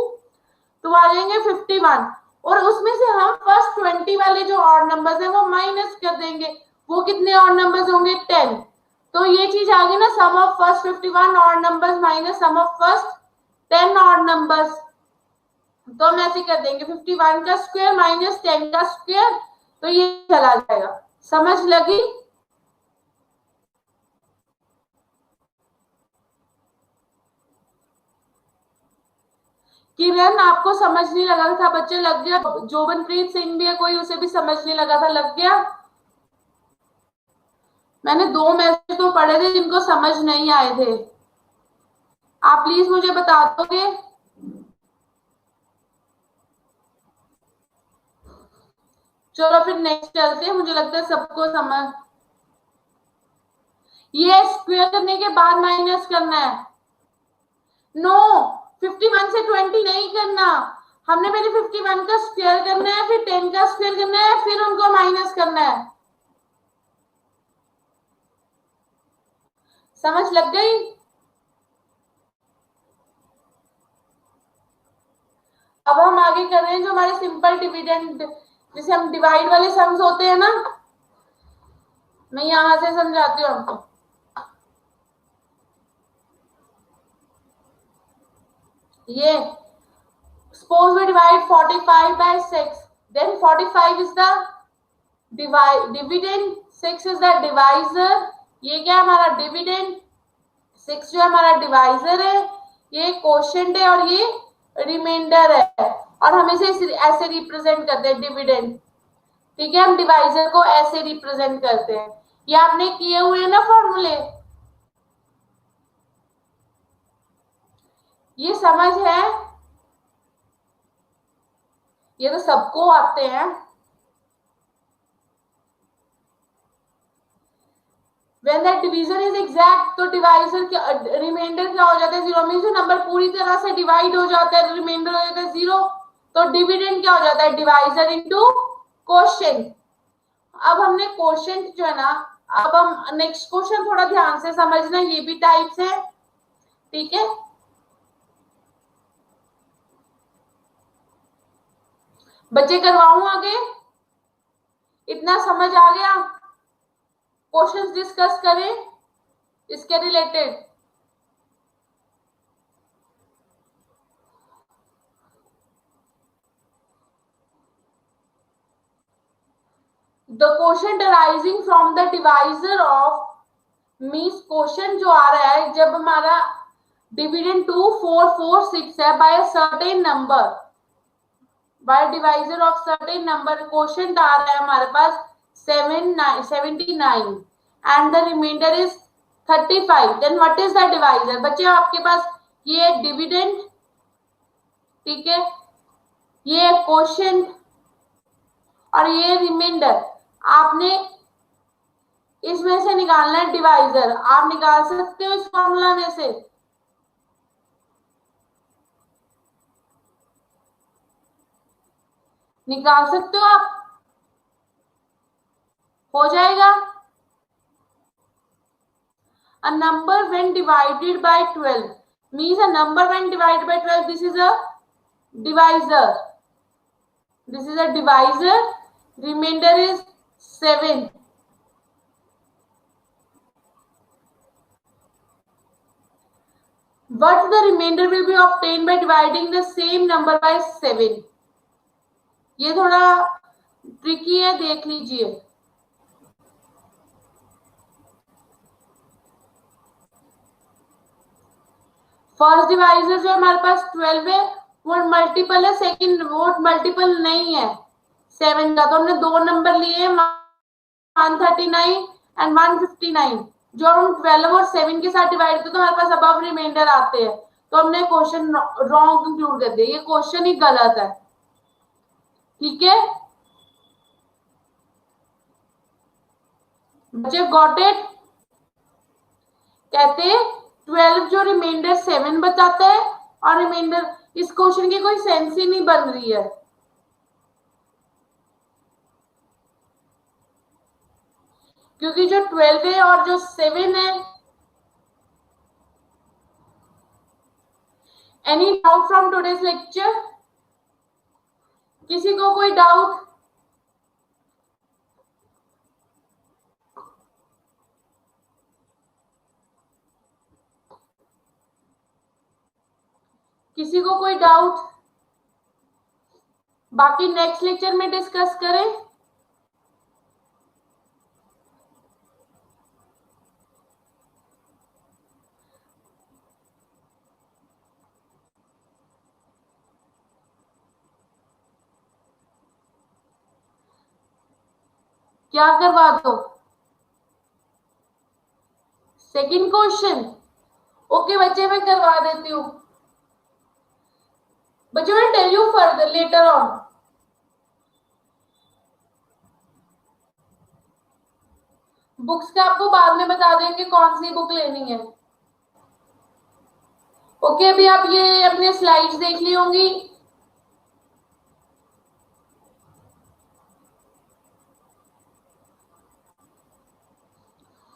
तो आ जाएंगे 51। और उसमें से हम फर्स्ट 20 वाले जो ऑड नंबर्स हैं वो माइनस कर देंगे, वो कितने ऑड नंबर्स होंगे, 10। तो ये चीज आ गई ना, sum of first 51 odd numbers minus sum of first 10 odd numbers. तो हम ऐसे कर देंगे 51 का स्क्वायर माइनस 10 का स्क्वायर, तो ये चला जाएगा। समझ लगी? किरण आपको समझ नहीं लगा था बच्चे, लग गया? जोबनप्रीत सिंह भी है कोई, उसे भी समझ नहीं लगा था, लग गया? मैंने 2 मैसेज तो पढ़े थे जिनको समझ नहीं आए थे, आप प्लीज मुझे बता दोगे? चलो फिर नेक्स्ट चलते हैं, मुझे लगता है सबको समझ। ये स्क्वायर करने के बाद माइनस करना है। नो, 51 से 20 नहीं करना, हमने पहले 51 का स्क्वायर करना है, फिर 10 का स्क्वायर करना है, फिर उनको माइनस करना है। समझ लग गई? अब हम आगे कर रहे हैं जो हमारे सिंपल डिविडेंड, जिसे हम डिवाइड वाले सम्स होते हैं ना, मैं यहां से समझाती हूँ आपको। ये suppose we divide 45 by 6, then 45 is the dividend, 6 is the divisor। ये क्या हमारा डिविडेंड, 6 जो हमारा डिवाइजर है, ये क्वोशिएंट है और ये रिमाइंडर है, और हम इसे ऐसे रिप्रेजेंट करते हैं डिविडेंड। ठीक है, हम डिवाइजर को ऐसे रिप्रेजेंट करते हैं। ये आपने किए हुए ना फॉर्मूले, ये समझ है? ये तो सबको आते हैं। When that division is exact, तो डिवाइजर क्या, रिमाइंडर क्या हो जाता है, 0। मीन जो नंबर पूरी तरह से डिवाइड हो जाता है, रिमाइंडर हो जाता है 0, तो डिविडेंड क्या हो जाता है, डिवाइजर इनटू क्वोशिएंट। अब हमने क्वोशिएंट जो है ना, अब हम नेक्स्ट क्वेश्चन थोड़ा ध्यान से समझना, ये भी टाइप्स है, ठीक है? बच्चे करवाऊं आगे? इतना समझ आ गया? क्वेश्चंस डिस्कस करें इसके related. The question arising from the divisor of, means question जो आ रहा है जब हमारा डिविडेंड 2446 है by certain number, by divisor of certain number. Question आ रहा है हमारे पास 79 and the remainder is 35, then what is the divisor? बच्चे आपके पास ये डिविडेंड, ठीक है, ये क्वेश्चन और ये रिमाइंडर, आपने इसमें से निकालना है डिवाइजर। आप निकाल सकते हो इस फॉर्मूला में से? निकाल सकते हो आप? हो जाएगा। A number when divided by 12 means a number when divided by 12, this is a divisor, this is a divisor, remainder is 7, but the remainder will be obtained by dividing the same number by 7। ये थोड़ा tricky है, देख लीजिए। First divisor जो हमारे पास 12 है वो multiple है, सेकंड वो मल्टीपल नहीं है 7 का, तो हमने दो नंबर लिए 139 एंड 159। जो हम 12 और 7 के साथ डिवाइड करते तो हमारे पास अबव रिमाइंडर आते हैं, तो हमने क्वेश्चन रॉन्ग कंक्लूड कर दिया, ये क्वेश्चन ही गलत है, ठीक है बच्चे, गॉट इट? कहते 12 जो रिमाइंडर 7 बताता है और रिमाइंडर, इस क्वेश्चन की कोई सेंस ही नहीं बन रही है, क्योंकि जो 12 है और जो 7 है। Any doubt from today's lecture? किसी को कोई डाउट? किसी को कोई डाउट? बाकी नेक्स्ट लेक्चर में डिस्कस करें। क्या करवा दो? Second question? ओके बच्चे, मैं करवा देती हूँ। बच्चे मैं tell you further later on. Books का आपको बाद में बता देंगे कौन सी बुक लेनी है। ओके अभी आप ये अपने स्लाइड्स देख ली होंगी।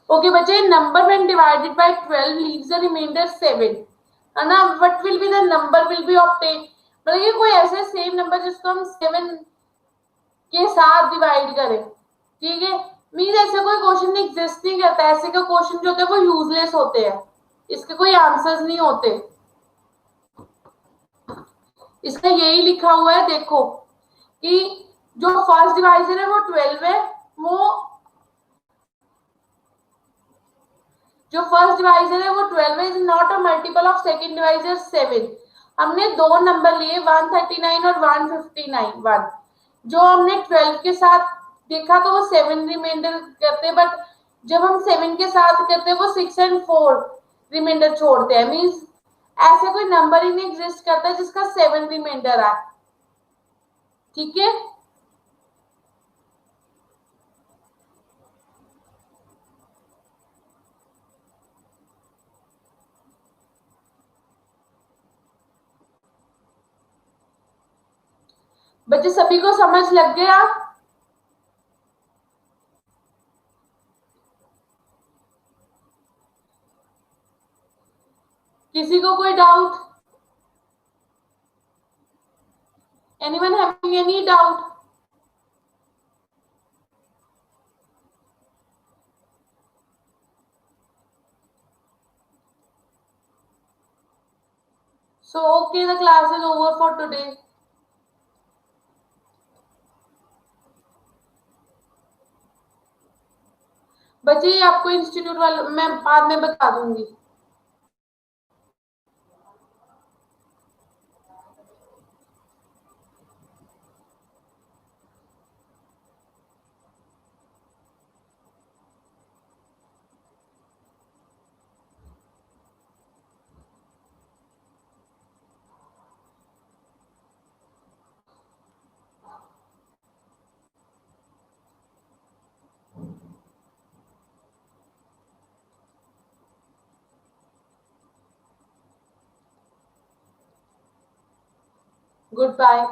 ओके बच्चे, number when divided by 12 leaves the remainder 7 है ना। What will be the number will be obtain, मतलब ये कोई ऐसे सेम नंबर जिसको हम 7 के साथ डिवाइड करें, ठीक है। मीन ऐसे कोई क्वेश्चन एग्जिस्ट नहीं करता, ऐसे का क्वेश्चन जो होते हैं वो यूजलेस होते हैं, इसके कोई आंसर्स नहीं होते। इसका यही लिखा हुआ है देखो कि जो फर्स्ट डिवाइजर है वो 12 है, वो जो फर्स्ट डिवाइजर है वो 12 is not a multiple of second divisor 7। हमने दो नंबर लिए 139 और 159। जो हमने 12 के साथ देखा तो वो 7 रिमाइंडर करते, बट जब हम 7 के साथ करते वो 6 एंड 4 रिमाइंडर छोड़ते हैं। मींस ऐसे कोई नंबर ही नहीं एग्जिस्ट करता जिसका 7 रिमाइंडर आए, ठीक है। बच्चे सभी को समझ लग गया? किसी को कोई doubt? Anyone having any doubt? So okay, the class is over for today. बच्चे आपको इंस्टीट्यूट वाले मैं बाद में बता दूंगी। Good bye.